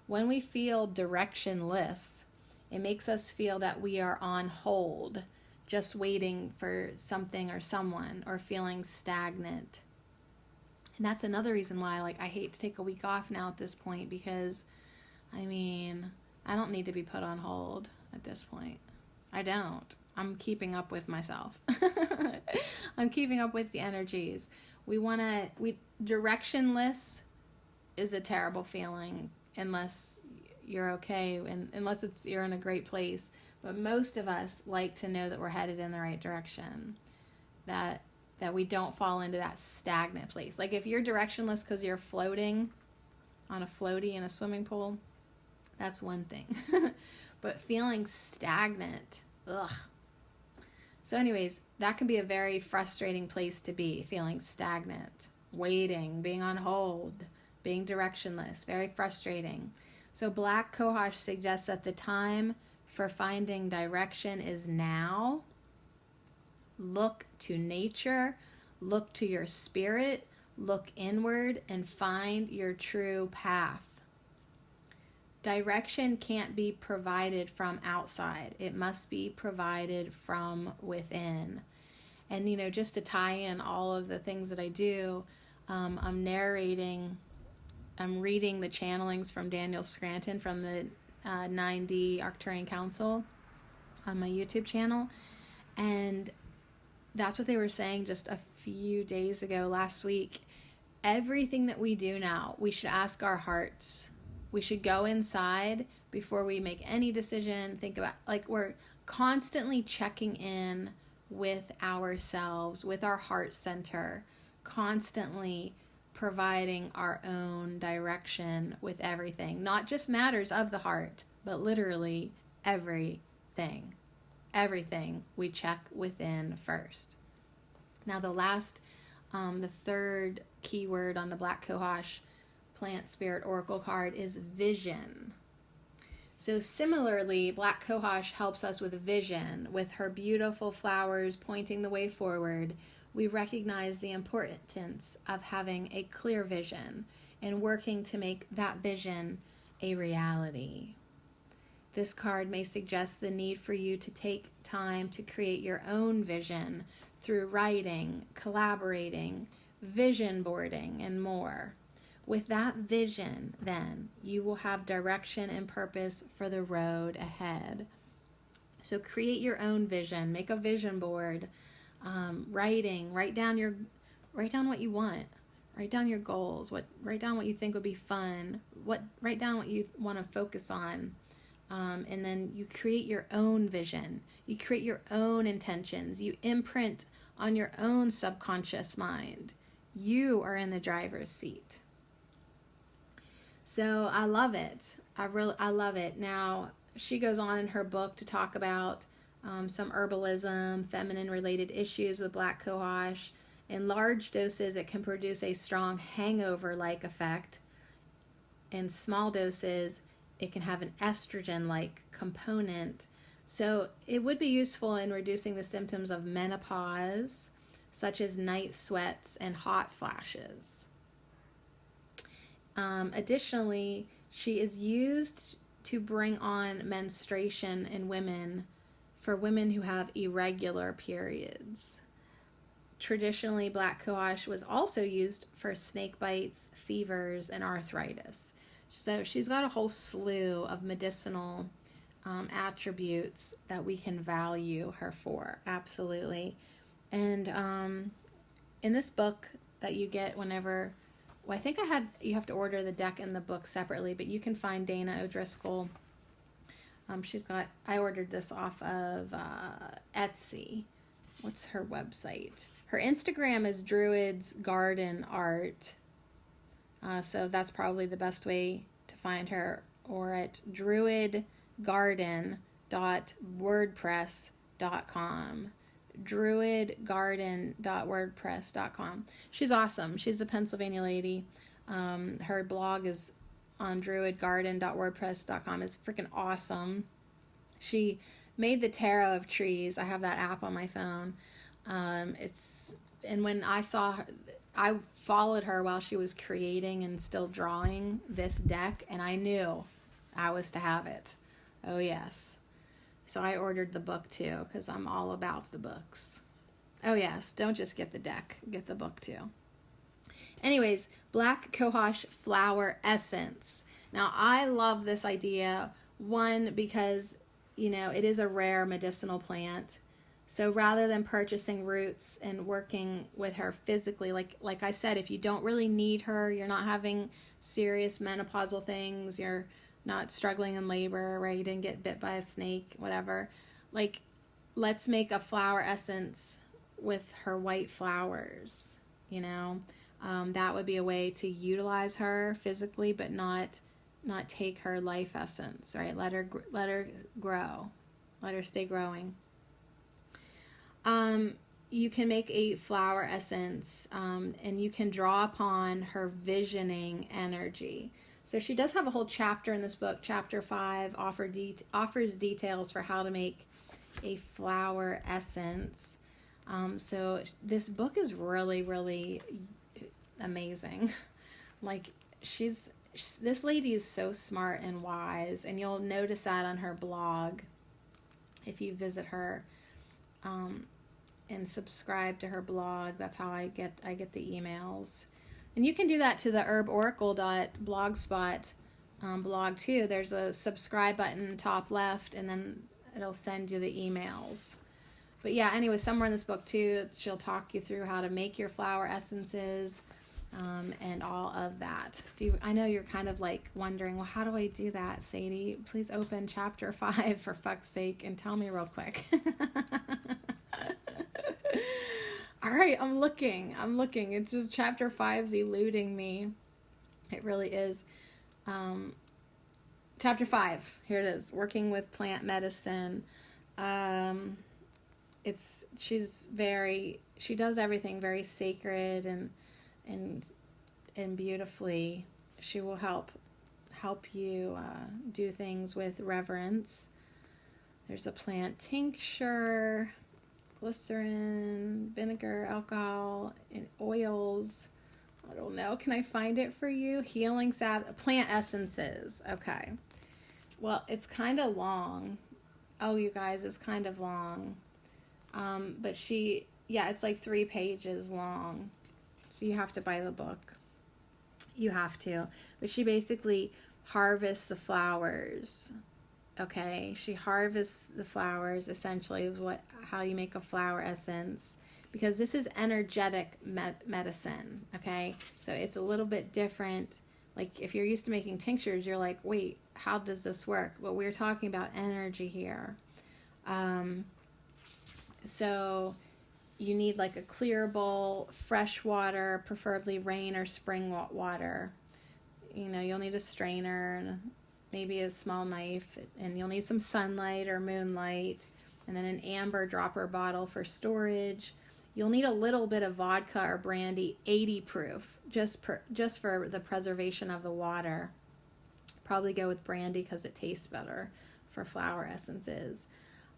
When we feel directionless, it makes us feel that we are on hold, just waiting for something or someone, or feeling stagnant. And that's another reason why I hate to take a week off now at this point, because I don't need to be put on hold at this point. I don't. I'm keeping up with myself. I'm keeping up with the energies. Directionless is a terrible feeling unless you're okay, and unless you're in a great place. But most of us like to know that we're headed in the right direction, that we don't fall into that stagnant place. Like if you're directionless because you're floating on a floaty in a swimming pool, that's one thing. But feeling stagnant, ugh. So anyways, that can be a very frustrating place to be, feeling stagnant, waiting, being on hold, being directionless, very frustrating. So Black Cohosh suggests that the time for finding direction is now. Look to nature, look to your spirit, look inward, and find your true path. Direction can't be provided from outside. It must be provided from within. And, just to tie in all of the things that I do, I'm reading the channelings from Daniel Scranton from the 9D Arcturian Council on my YouTube channel. And that's what they were saying just a few days ago, last week. Everything that we do now, we should ask our hearts. We should go inside before we make any decision. Think about, we're constantly checking in with ourselves, with our heart center, constantly providing our own direction with everything. Not just matters of the heart, but literally everything. Everything we check within first. Now the third keyword on the Black Cohosh Plant Spirit Oracle card is vision. So similarly, Black Cohosh helps us with vision. With her beautiful flowers pointing the way forward, we recognize the importance of having a clear vision and working to make that vision a reality. This card may suggest the need for you to take time to create your own vision through writing, collaborating, vision boarding, and more. With that vision, then, you will have direction and purpose for the road ahead. So create your own vision. Make a vision board. Writing. Write down what you want. Write down your goals. Write down what you think would be fun. Write down what you want to focus on. And then you create your own vision. You create your own intentions. You imprint on your own subconscious mind. You are in the driver's seat. So I love it. I love it. Now, she goes on in her book to talk about some herbalism, feminine-related issues with Black Cohosh. In large doses, it can produce a strong hangover-like effect. In small doses, it can have an estrogen-like component. So it would be useful in reducing the symptoms of menopause, such as night sweats and hot flashes. Additionally, she is used to bring on menstruation in women for women who have irregular periods. Traditionally, Black Cohosh was also used for snake bites, fevers, and arthritis. So she's got a whole slew of medicinal attributes that we can value her for, absolutely. And in this book that you get whenever, well, I think you have to order the deck and the book separately, but you can find Dana O'Driscoll. I ordered this off of Etsy. What's her website? Her Instagram is Druid's Garden Art. So that's probably the best way to find her, or at druidgarden.wordpress.com. druidgarden.wordpress.com. She's awesome. She's a Pennsylvania lady. Her blog is on druidgarden.wordpress.com. It's freaking awesome. She made the Tarot of Trees. I have that app on my phone. And when I saw her, I followed her while she was creating and still drawing this deck, and I knew I was to have it. Oh yes. So I ordered the book too, because I'm all about the books. Oh yes, don't just get the deck, get the book too. Anyways, Black Cohosh Flower Essence. Now I love this idea, one, because, it is a rare medicinal plant. So rather than purchasing roots and working with her physically, like I said, if you don't really need her, you're not having serious menopausal things, you're not struggling in labor, right? You didn't get bit by a snake, whatever. Let's make a flower essence with her white flowers, that would be a way to utilize her physically, but not take her life essence, right? Let her grow, let her stay growing. You can make a flower essence, and you can draw upon her visioning energy. So she does have a whole chapter in this book. Chapter 5 offers details for how to make a flower essence. So this book is really, really amazing. This lady is so smart and wise, and you'll notice that on her blog if you visit her and subscribe to her blog. That's how I get the emails. And you can do that to the herboracle.blogspot blog too. There's a subscribe button top left, and then it'll send you the emails. But yeah, anyway, somewhere in this book too, she'll talk you through how to make your flower essences and all of that. I know you're kind of wondering, well, how do I do that, Sadie? Please open chapter 5 for fuck's sake and tell me real quick. All right, I'm looking. It's just chapter 5's eluding me. It really is. Chapter 5, here it is. Working with plant medicine. She does everything very sacred and and beautifully. She will help you do things with reverence. There's a plant tincture, glycerin, vinegar, alcohol, and oils. I don't know. Can I find it for you? Healing salve, plant essences. Okay. Well, it's kind of long. Oh, you guys, it's kind of long. But it's like 3 pages long. So you have to buy the book. You have to. But she basically harvests the flowers. Okay, she harvests the flowers, essentially, is how you make a flower essence, because this is energetic medicine, okay? So it's a little bit different. Like, if you're used to making tinctures, you're like, wait, how does this work? Well, we're talking about energy here. So you need like a clear bowl, fresh water, preferably rain or spring water. You know, you'll need a strainer and maybe a small knife, and you'll need some sunlight or moonlight, and then an amber dropper bottle for storage. You'll need a little bit of vodka or brandy, 80 proof, just for the preservation of the water. Probably go with brandy because it tastes better for flower essences.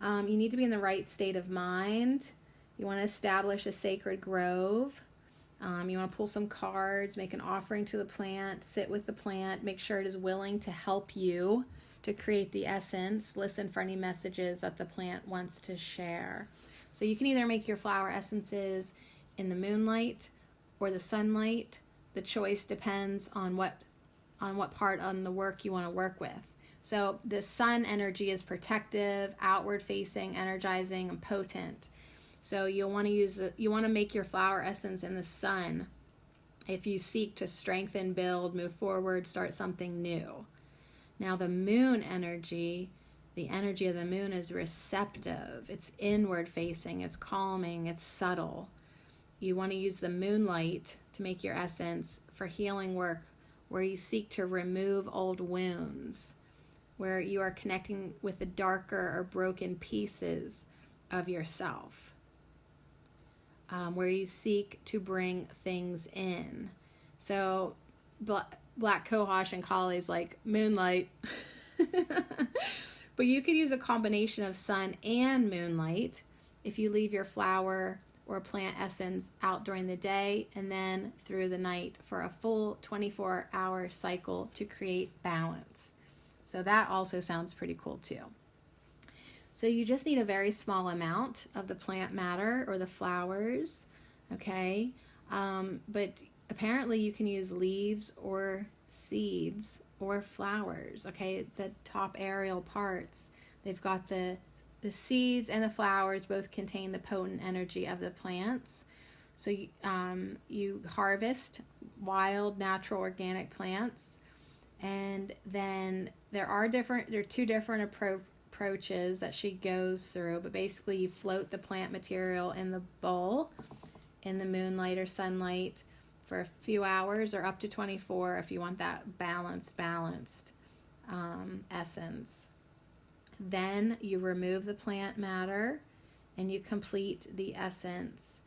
You need to be in the right state of mind. You want to establish a sacred grove. You want to pull some cards, make an offering to the plant, sit with the plant, make sure it is willing to help you to create the essence, listen for any messages that the plant wants to share. So you can either make your flower essences in the moonlight or the sunlight. The choice depends on what part on the work you want to work with. So the sun energy is protective, outward facing, energizing, and potent. So you'll want to make your flower essence in the sun if you seek to strengthen, build, move forward, start something new. Now the moon energy, the energy of the moon is receptive. It's inward facing, it's calming, it's subtle. You want to use the moonlight to make your essence for healing work where you seek to remove old wounds, where you are connecting with the darker or broken pieces of yourself. Where you seek to bring things in. So Black Cohosh and Kali's like moonlight. But you could use a combination of sun and moonlight if you leave your flower or plant essence out during the day and then through the night for a full 24-hour cycle to create balance. So that also sounds pretty cool too. So you just need a very small amount of the plant matter or the flowers, okay? But apparently you can use leaves or seeds or flowers, okay? The top aerial parts, they've got the seeds and the flowers both contain the potent energy of the plants. So you harvest wild, natural, organic plants, and then there are 2 different approaches that she goes through, but basically you float the plant material in the bowl in the moonlight or sunlight for a few hours or up to 24 if you want that balanced essence. Then you remove the plant matter and you complete the essence.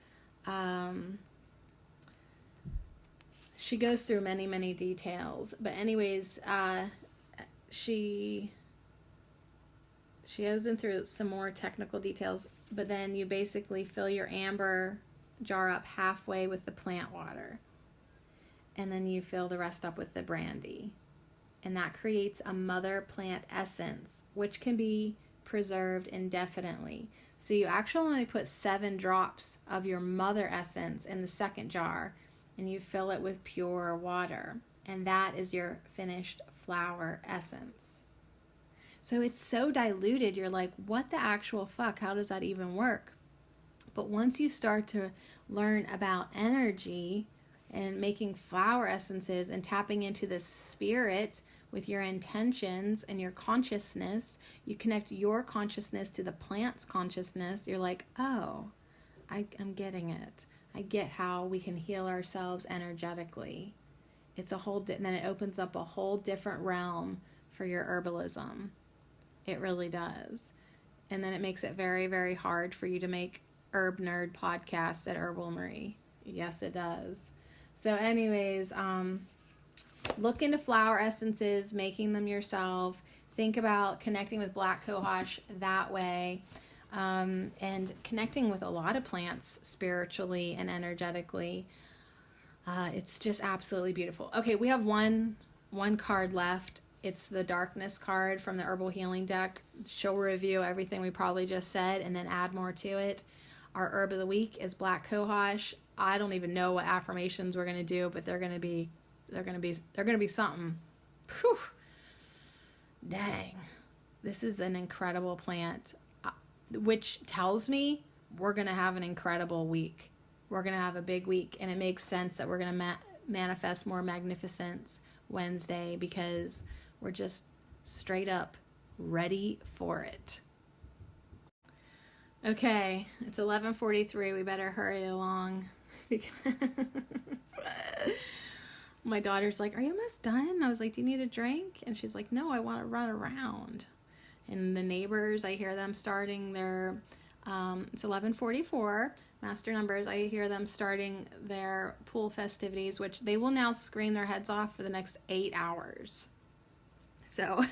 She goes through many details, but anyways, she goes in through some more technical details, but then you basically fill your amber jar up halfway with the plant water. And then you fill the rest up with the brandy. And that creates a mother plant essence, which can be preserved indefinitely. So you actually only put 7 drops of your mother essence in the second jar, and you fill it with pure water. And that is your finished flower essence. So it's so diluted, you're like, what the actual fuck? How does that even work? But once you start to learn about energy and making flower essences and tapping into the spirit with your intentions and your consciousness, you connect your consciousness to the plant's consciousness. You're like, oh, I'm getting it. I get how we can heal ourselves energetically. It's and then it opens up a whole different realm for your herbalism. It really does. And then it makes it very, very hard for you to make herb nerd podcasts at Herbal Marie. Yes, it does. So anyways, look into flower essences, making them yourself. Think about connecting with Black Cohosh that way, and connecting with a lot of plants spiritually and energetically. It's just absolutely beautiful. Okay, we have one card left. It's the Darkness card from the Herbal Healing deck. She'll review everything we probably just said and then add more to it. Our herb of the week is Black Cohosh. I don't even know what affirmations we're gonna do, but they're gonna be something. Whew. Dang, this is an incredible plant, which tells me we're gonna have an incredible week. We're gonna have a big week, and it makes sense that we're gonna manifest more magnificence Wednesday, because we're just straight up ready for it. Okay, it's 11:43. We better hurry along because my daughter's like, "Are you almost done?" I was like, "Do you need a drink?" And she's like, "No, I want to run around." And the neighbors, I hear them starting their, it's 11:44, master numbers. I hear them starting their pool festivities, which they will now scream their heads off for the next 8 hours. So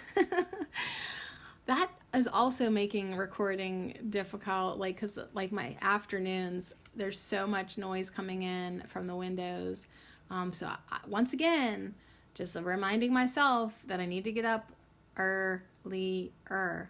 that is also making recording difficult, like, because like my afternoons, there's so much noise coming in from the windows. So once again, just reminding myself that I need to get up earlier.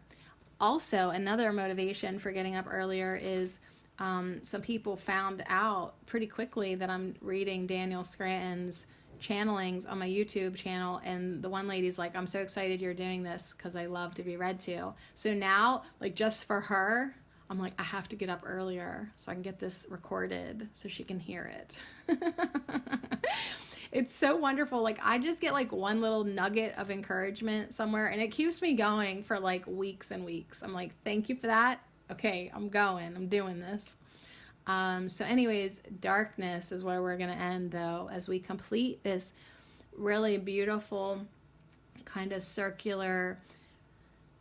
Also, another motivation for getting up earlier is some people found out pretty quickly that I'm reading Daniel Scranton's channelings on my YouTube channel, and the one lady's like, "I'm so excited you're doing this because I love to be read to." So now, like, just for her, I'm like, I have to get up earlier so I can get this recorded so she can hear it. It's so wonderful. Like, I just get like one little nugget of encouragement somewhere, and it keeps me going for like weeks and weeks. I'm like, thank you for that. Okay, I'm going. I'm doing this. So anyways, darkness is where we're going to end, though, as we complete this really beautiful kind of circular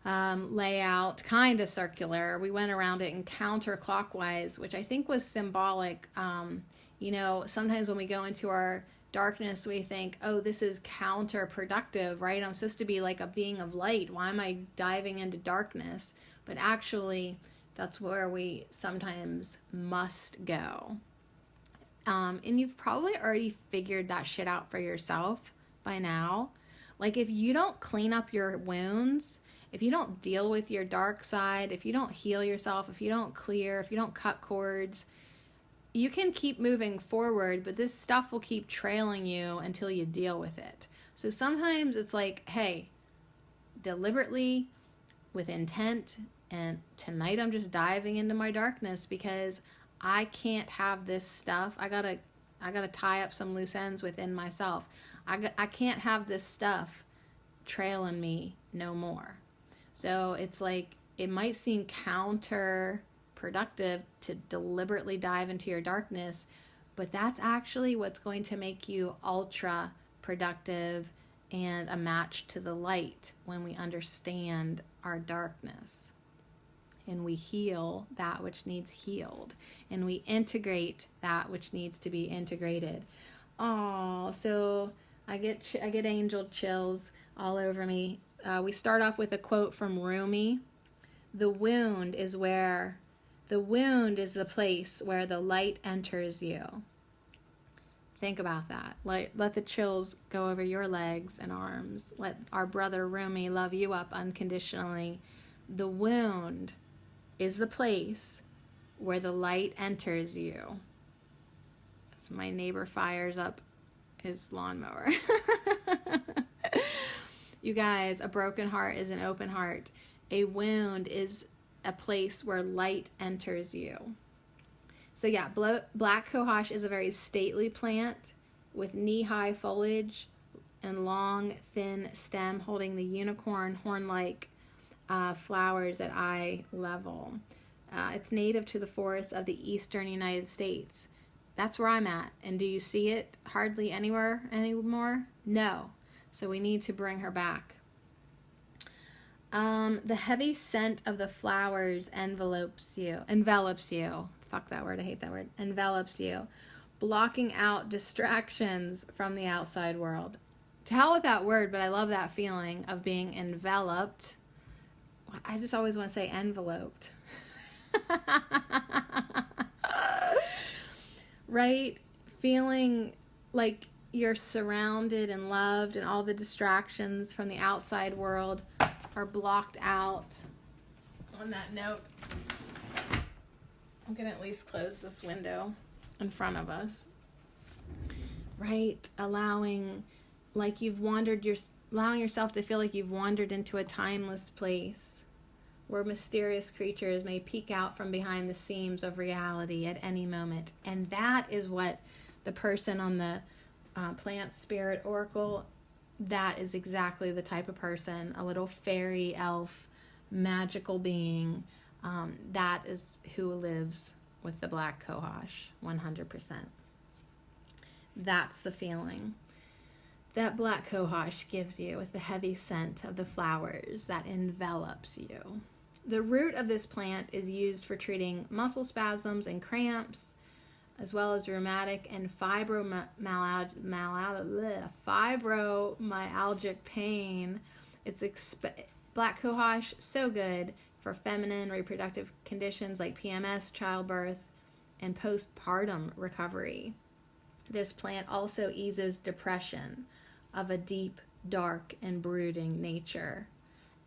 layout, kind of circular. We went around it in counterclockwise, which I think was symbolic. You know, sometimes when we go into our darkness, we think, oh, this is counterproductive, right? I'm supposed to be like a being of light. Why am I diving into darkness? But actually, that's where we sometimes must go. And you've probably already figured that shit out for yourself by now. Like, if you don't clean up your wounds, if you don't deal with your dark side, if you don't heal yourself, if you don't clear, if you don't cut cords, you can keep moving forward, but this stuff will keep trailing you until you deal with it. So sometimes it's like, hey, deliberately, with intent, and tonight I'm just diving into my darkness because I can't have this stuff. I gotta tie up some loose ends within myself. I can't have this stuff trailing me no more. So it's like, it might seem counterproductive to deliberately dive into your darkness, but that's actually what's going to make you ultra productive and a match to the light when we understand our darkness. And we heal that which needs healed, and we integrate that which needs to be integrated. Oh, so I get angel chills all over me. We start off with a quote from Rumi. The wound is the place where the light enters you. Think about that. Let the chills go over your legs and arms. Let our brother Rumi love you up unconditionally. The wound is the place where the light enters you. As my neighbor fires up his lawnmower. You guys, a broken heart is an open heart. A wound is a place where light enters you. So yeah, Black Cohosh is a very stately plant with knee-high foliage and long, thin stem holding the unicorn horn-like flowers at eye level. It's native to the forests of the eastern United States. That's where I'm at. And do you see it hardly anywhere anymore? No. So we need to bring her back. The heavy scent of the flowers envelops you. Fuck that word, I hate that word. Envelops you. blocking out distractions from the outside world. To hell with that word, but I love that feeling of being enveloped. I just always want to say enveloped. Right? Feeling like you're surrounded and loved, and all the distractions from the outside world are blocked out. On that note, I'm going to at least close this window in front of us. Right? Allowing yourself to feel like you've wandered into a timeless place where mysterious creatures may peek out from behind the seams of reality at any moment. And that is what the person on the Plant Spirit Oracle, that is exactly the type of person, a little fairy elf, magical being, that is who lives with the Black Cohosh, 100%. That's the feeling that Black Cohosh gives you, with the heavy scent of the flowers that envelops you. The root of this plant is used for treating muscle spasms and cramps, as well as rheumatic and fibromyalgic pain. Black Cohosh, so good for feminine reproductive conditions like PMS, childbirth, and postpartum recovery. This plant also eases depression of a deep, dark, and brooding nature.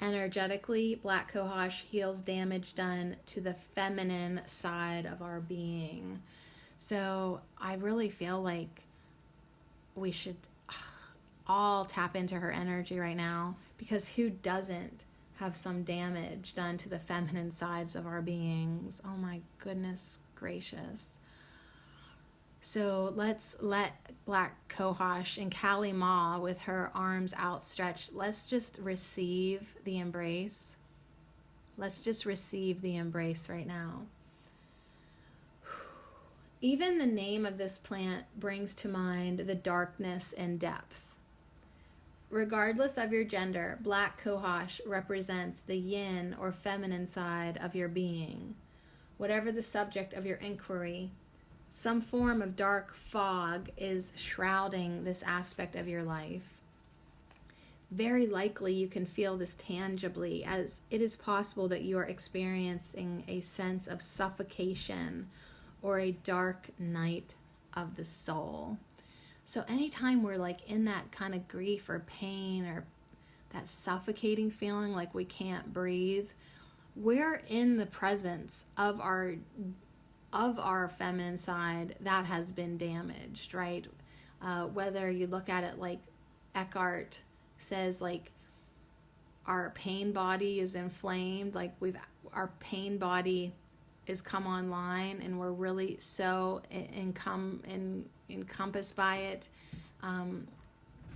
Energetically, Black Cohosh heals damage done to the feminine side of our being. So I really feel like we should all tap into her energy right now, because who doesn't have some damage done to the feminine sides of our beings? Oh my goodness gracious. So let's let Black Cohosh and Kali Ma, with her arms outstretched, let's just receive the embrace. Let's just receive the embrace right now. Even the name of this plant brings to mind the darkness and depth. Regardless of your gender, Black Cohosh represents the yin or feminine side of your being. Whatever the subject of your inquiry, some form of dark fog is shrouding this aspect of your life. Very likely you can feel this tangibly, as it is possible that you are experiencing a sense of suffocation or a dark night of the soul. So anytime we're like in that kind of grief or pain or that suffocating feeling like we can't breathe, we're in the presence of our feminine side that has been damaged, right? Whether you look at it like Eckhart says, like our pain body is inflamed, like our pain body is come online, and we're really so encompassed by it.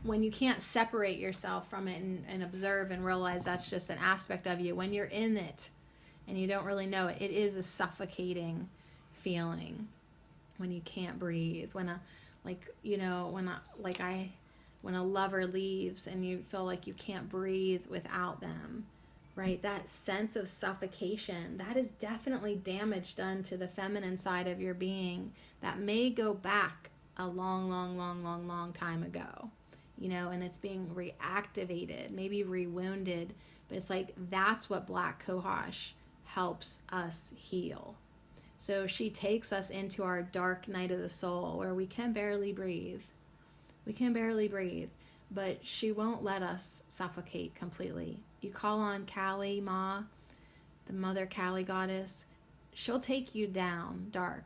When you can't separate yourself from it and observe and realize that's just an aspect of you, when you're in it and you don't really know it, it is a suffocating feeling when you can't breathe, when a lover leaves and you feel like you can't breathe without them, right? That sense of suffocation, that is definitely damage done to the feminine side of your being that may go back a long time ago, and it's being reactivated, maybe rewounded, but it's like that's what Black Cohosh helps us heal. So she takes us into our dark night of the soul where we can barely breathe. We can barely breathe, but she won't let us suffocate completely. You call on Kali Ma, the Mother Kali goddess, she'll take you down dark,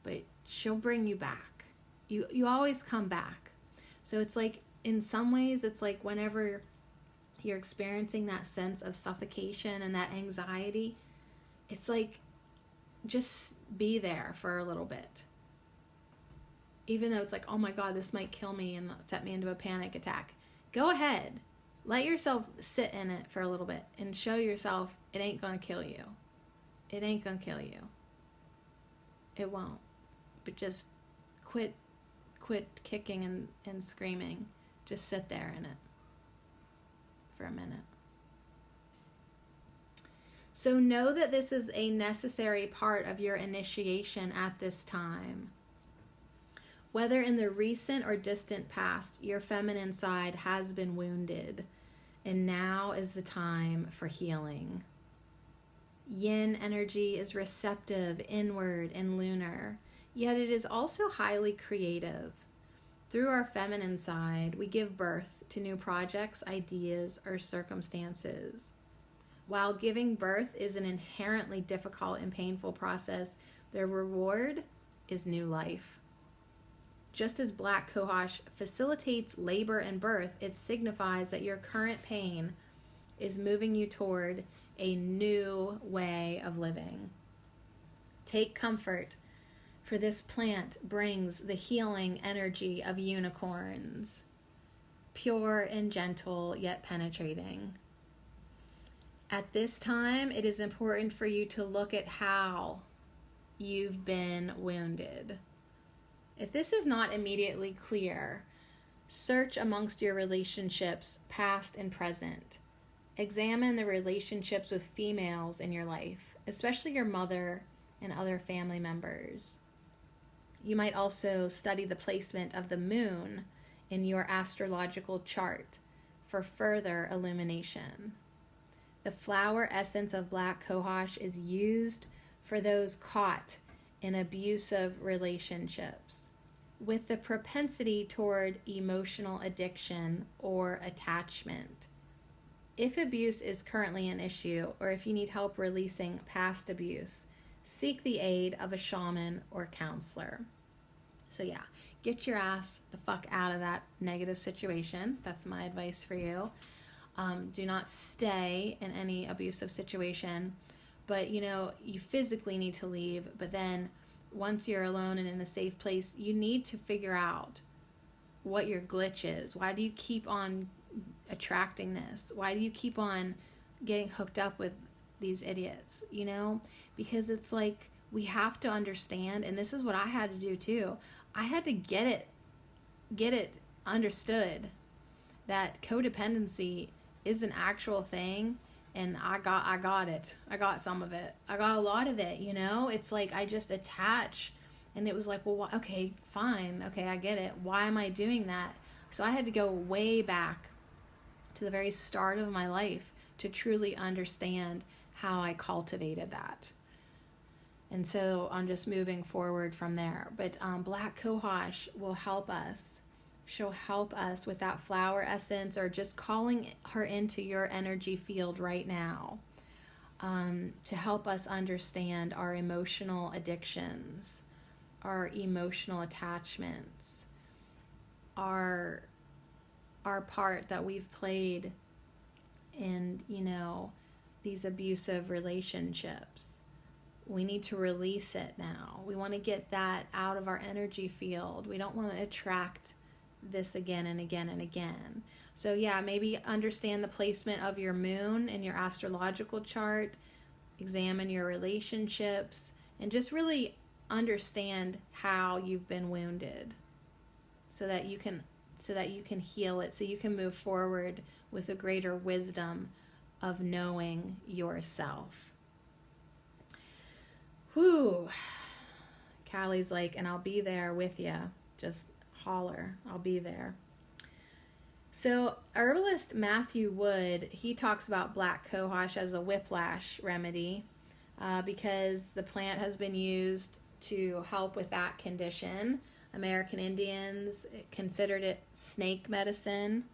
but she'll bring you back. You always come back. So it's like, in some ways, it's like whenever you're experiencing that sense of suffocation and that anxiety, it's like, just be there for a little bit. Even though it's like, oh my God, this might kill me and set me into a panic attack. Go ahead. Let yourself sit in it for a little bit and show yourself it ain't going to kill you. It ain't going to kill you. It won't. But just quit kicking and screaming. Just sit there in it for a minute. So know that this is a necessary part of your initiation at this time. Whether in the recent or distant past, your feminine side has been wounded, and now is the time for healing. Yin energy is receptive, inward, and lunar, yet it is also highly creative. Through our feminine side, we give birth to new projects, ideas, or circumstances. While giving birth is an inherently difficult and painful process, the reward is new life. Just as Black COHOSH facilitates labor and birth, it signifies that your current pain is moving you toward a new way of living. Take comfort, for this plant brings the healing energy of unicorns, pure and gentle, yet penetrating. At this time, it is important for you to look at how you've been wounded. If this is not immediately clear, search amongst your relationships, past and present. Examine the relationships with females in your life, especially your mother and other family members. You might also study the placement of the moon in your astrological chart for further illumination. The flower essence of Black COHOSH is used for those caught in abusive relationships with the propensity toward emotional addiction or attachment. If abuse is currently an issue, or if you need help releasing past abuse, seek the aid of a shaman or counselor. So yeah, get your ass the fuck out of that negative situation. That's my advice for you. Do not stay in any abusive situation, but you physically need to leave. But then once you're alone and in a safe place, you need to figure out what your glitch is. Why do you keep on attracting this? Why do you keep on getting hooked up with these idiots? Because it's like, we have to understand, and this is what I had to do too. I had to get it understood that codependency is an actual thing, and I got it. I got some of it. I got a lot of it, It's like I just attach, and it was like, well, okay, fine. Okay, I get it. Why am I doing that? So I had to go way back to the very start of my life to truly understand how I cultivated that. And so I'm just moving forward from there. But Black COHOSH will help us. She'll help us with that flower essence, or just calling her into your energy field right now, to help us understand our emotional addictions, our emotional attachments, our part that we've played in, these abusive relationships. We need to release it now. We want to get that out of our energy field. We don't want to attract this again and again and again. So yeah, maybe understand the placement of your moon in your astrological chart, examine your relationships, and just really understand how you've been wounded so that you can heal it, so you can move forward with a greater wisdom of knowing yourself. Whew. Callie's like, and I'll be there with you. Just holler. I'll be there. So herbalist Matthew Wood, he talks about Black COHOSH as a whiplash remedy because the plant has been used to help with that condition. American Indians considered it snake medicine,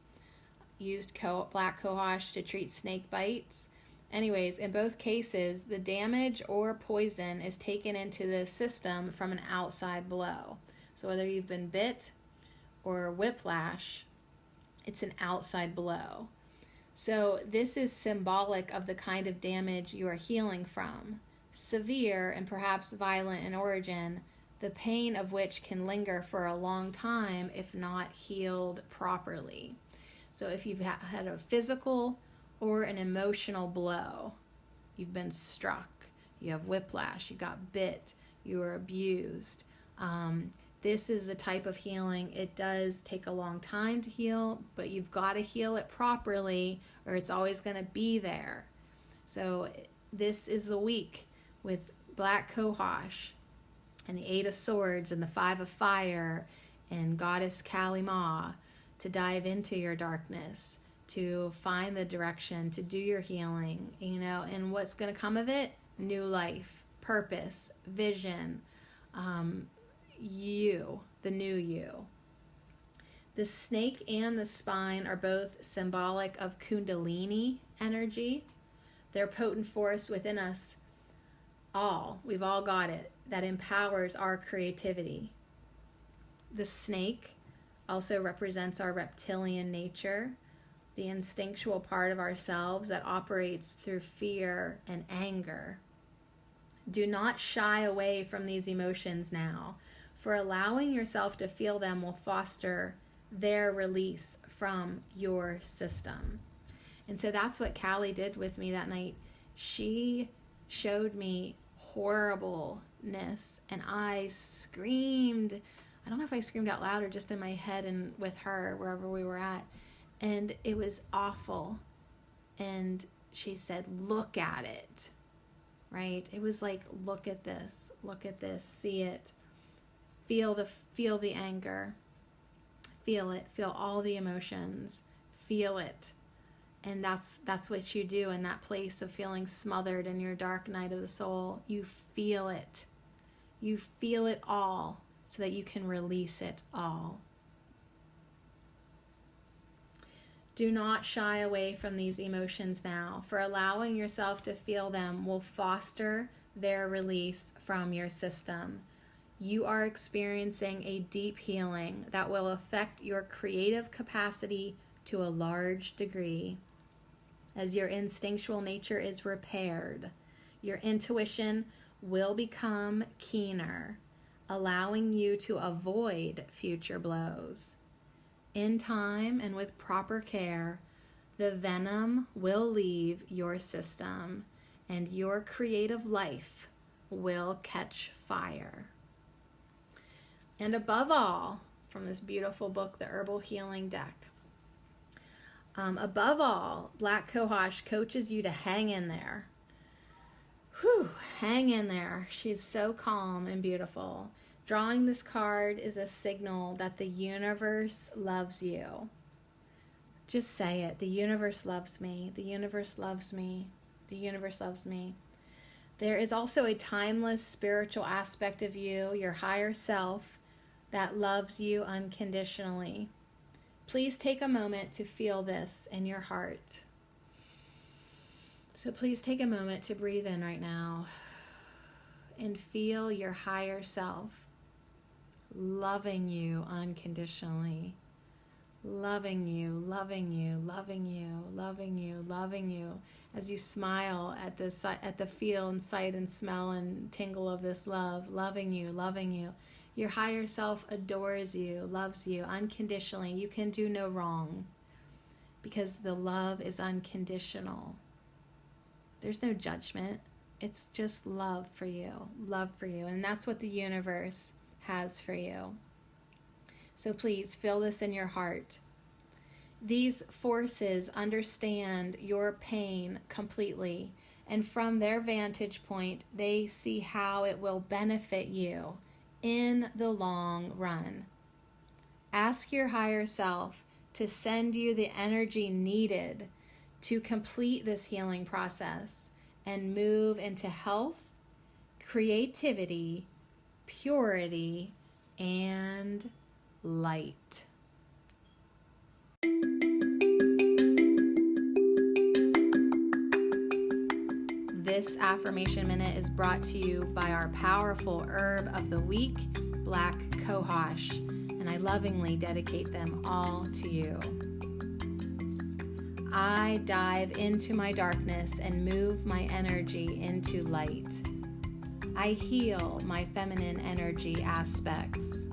used Black COHOSH to treat snake bites. Anyways, in both cases, the damage or poison is taken into the system from an outside blow. So whether you've been bit or whiplash, it's an outside blow. So this is symbolic of the kind of damage you are healing from. Severe and perhaps violent in origin, the pain of which can linger for a long time if not healed properly. So if you've had a physical or an emotional blow, you've been struck, you have whiplash, you got bit, you were abused, this is the type of healing. It does take a long time to heal, but you've got to heal it properly or it's always going to be there. So this is the week with Black COHOSH and the 8 of Swords and the 5 of Fire and Goddess Kali Ma to dive into your darkness, to find the direction, to do your healing, and what's going to come of it? New life, purpose, vision, you, the new you. The snake and the spine are both symbolic of Kundalini energy. They're potent force within us all. We've all got it. That empowers our creativity. The snake also represents our reptilian nature, the instinctual part of ourselves that operates through fear and anger. Do not shy away from these emotions now, for allowing yourself to feel them will foster their release from your system. And so that's what Callie did with me that night. She showed me horribleness, and I screamed. I don't know if I screamed out loud or just in my head and with her, wherever we were at. And it was awful. And she said, look at it, right? It was like, look at this, see it, feel the anger, feel it, feel all the emotions, feel it. And that's what you do in that place of feeling smothered in your dark night of the soul. You feel it. You feel it all so that you can release it all. Do not shy away from these emotions now, for allowing yourself to feel them will foster their release from your system. You are experiencing a deep healing that will affect your creative capacity to a large degree. As your instinctual nature is repaired, your intuition will become keener, allowing you to avoid future blows. In time and with proper care, the venom will leave your system and your creative life will catch fire. And above all, from this beautiful book, The Herbal Healing Deck, above all, Black COHOSH coaches you to hang in there. Whew, hang in there. She's so calm and beautiful. Drawing this card is a signal that the universe loves you. Just say it. The universe loves me. The universe loves me. The universe loves me. There is also a timeless spiritual aspect of you, your higher self, that loves you unconditionally. Please take a moment to feel this in your heart. So please take a moment to breathe in right now and feel your higher self loving you unconditionally. Loving you, loving you, loving you, loving you, loving you. As you smile at the feel and sight and smell and tingle of this love, loving you, loving you. Your higher self adores you, loves you unconditionally. You can do no wrong because the love is unconditional. There's no judgment. It's just love for you, and that's what the universe has for you. So please feel this in your heart. These forces understand your pain completely, and from their vantage point, they see how it will benefit you in the long run. Ask your higher self to send you the energy needed to complete this healing process and move into health, creativity, purity, and light. This affirmation minute is brought to you by our powerful herb of the week, Black COHOSH, and I lovingly dedicate them all to you. I dive into my darkness and move my energy into light. I heal my feminine energy aspects.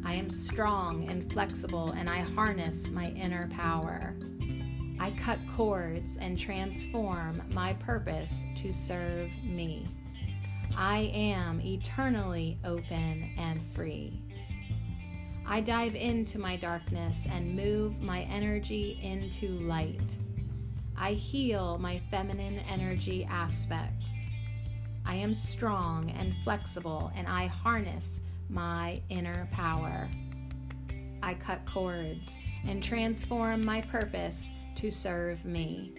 I am strong and flexible, and I harness my inner power. I cut cords and transform my purpose to serve me. I am eternally open and free. I dive into my darkness and move my energy into light. I heal my feminine energy aspects. I am strong and flexible, and I harness my inner power. I cut cords and transform my purpose to serve me.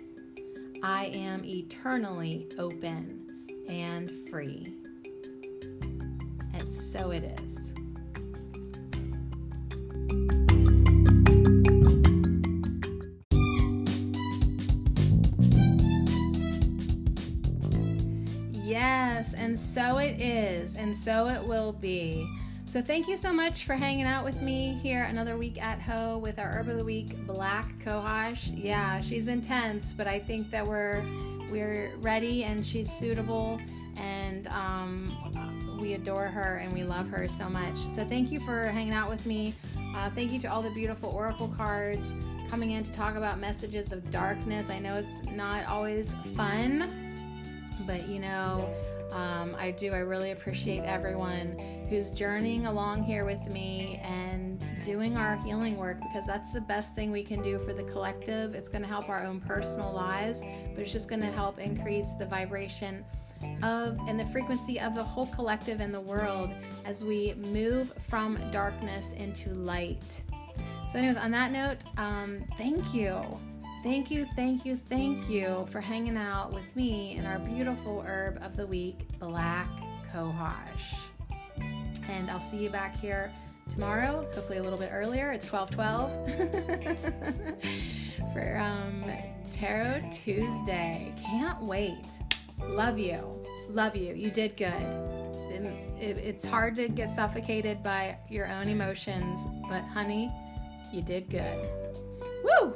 I am eternally open and free. And so it is. Yes, and so it is, and so it will be. So thank you so much for hanging out with me here another week at Ho with our Herb of the Week, Black Cohosh. Yeah, she's intense, but I think that we're ready and she's suitable, and we adore her and we love her so much. So thank you for hanging out with me. Thank you to all the beautiful oracle cards coming in to talk about messages of darkness. I know it's not always fun, but you know, I really appreciate everyone who's journeying along here with me and doing our healing work, because that's the best thing we can do for the collective. It's going to help our own personal lives, but it's just going to help increase the vibration of and the frequency of the whole collective in the world as we move from darkness into light. So anyways, on that note, thank you. Thank you for hanging out with me in our beautiful Herb of the Week, Black Cohosh. And I'll see you back here tomorrow, hopefully a little bit earlier. It's 12:12 for Tarot Tuesday. Can't wait. Love you. You did good. It's hard to get suffocated by your own emotions, but honey, you did good. Woo!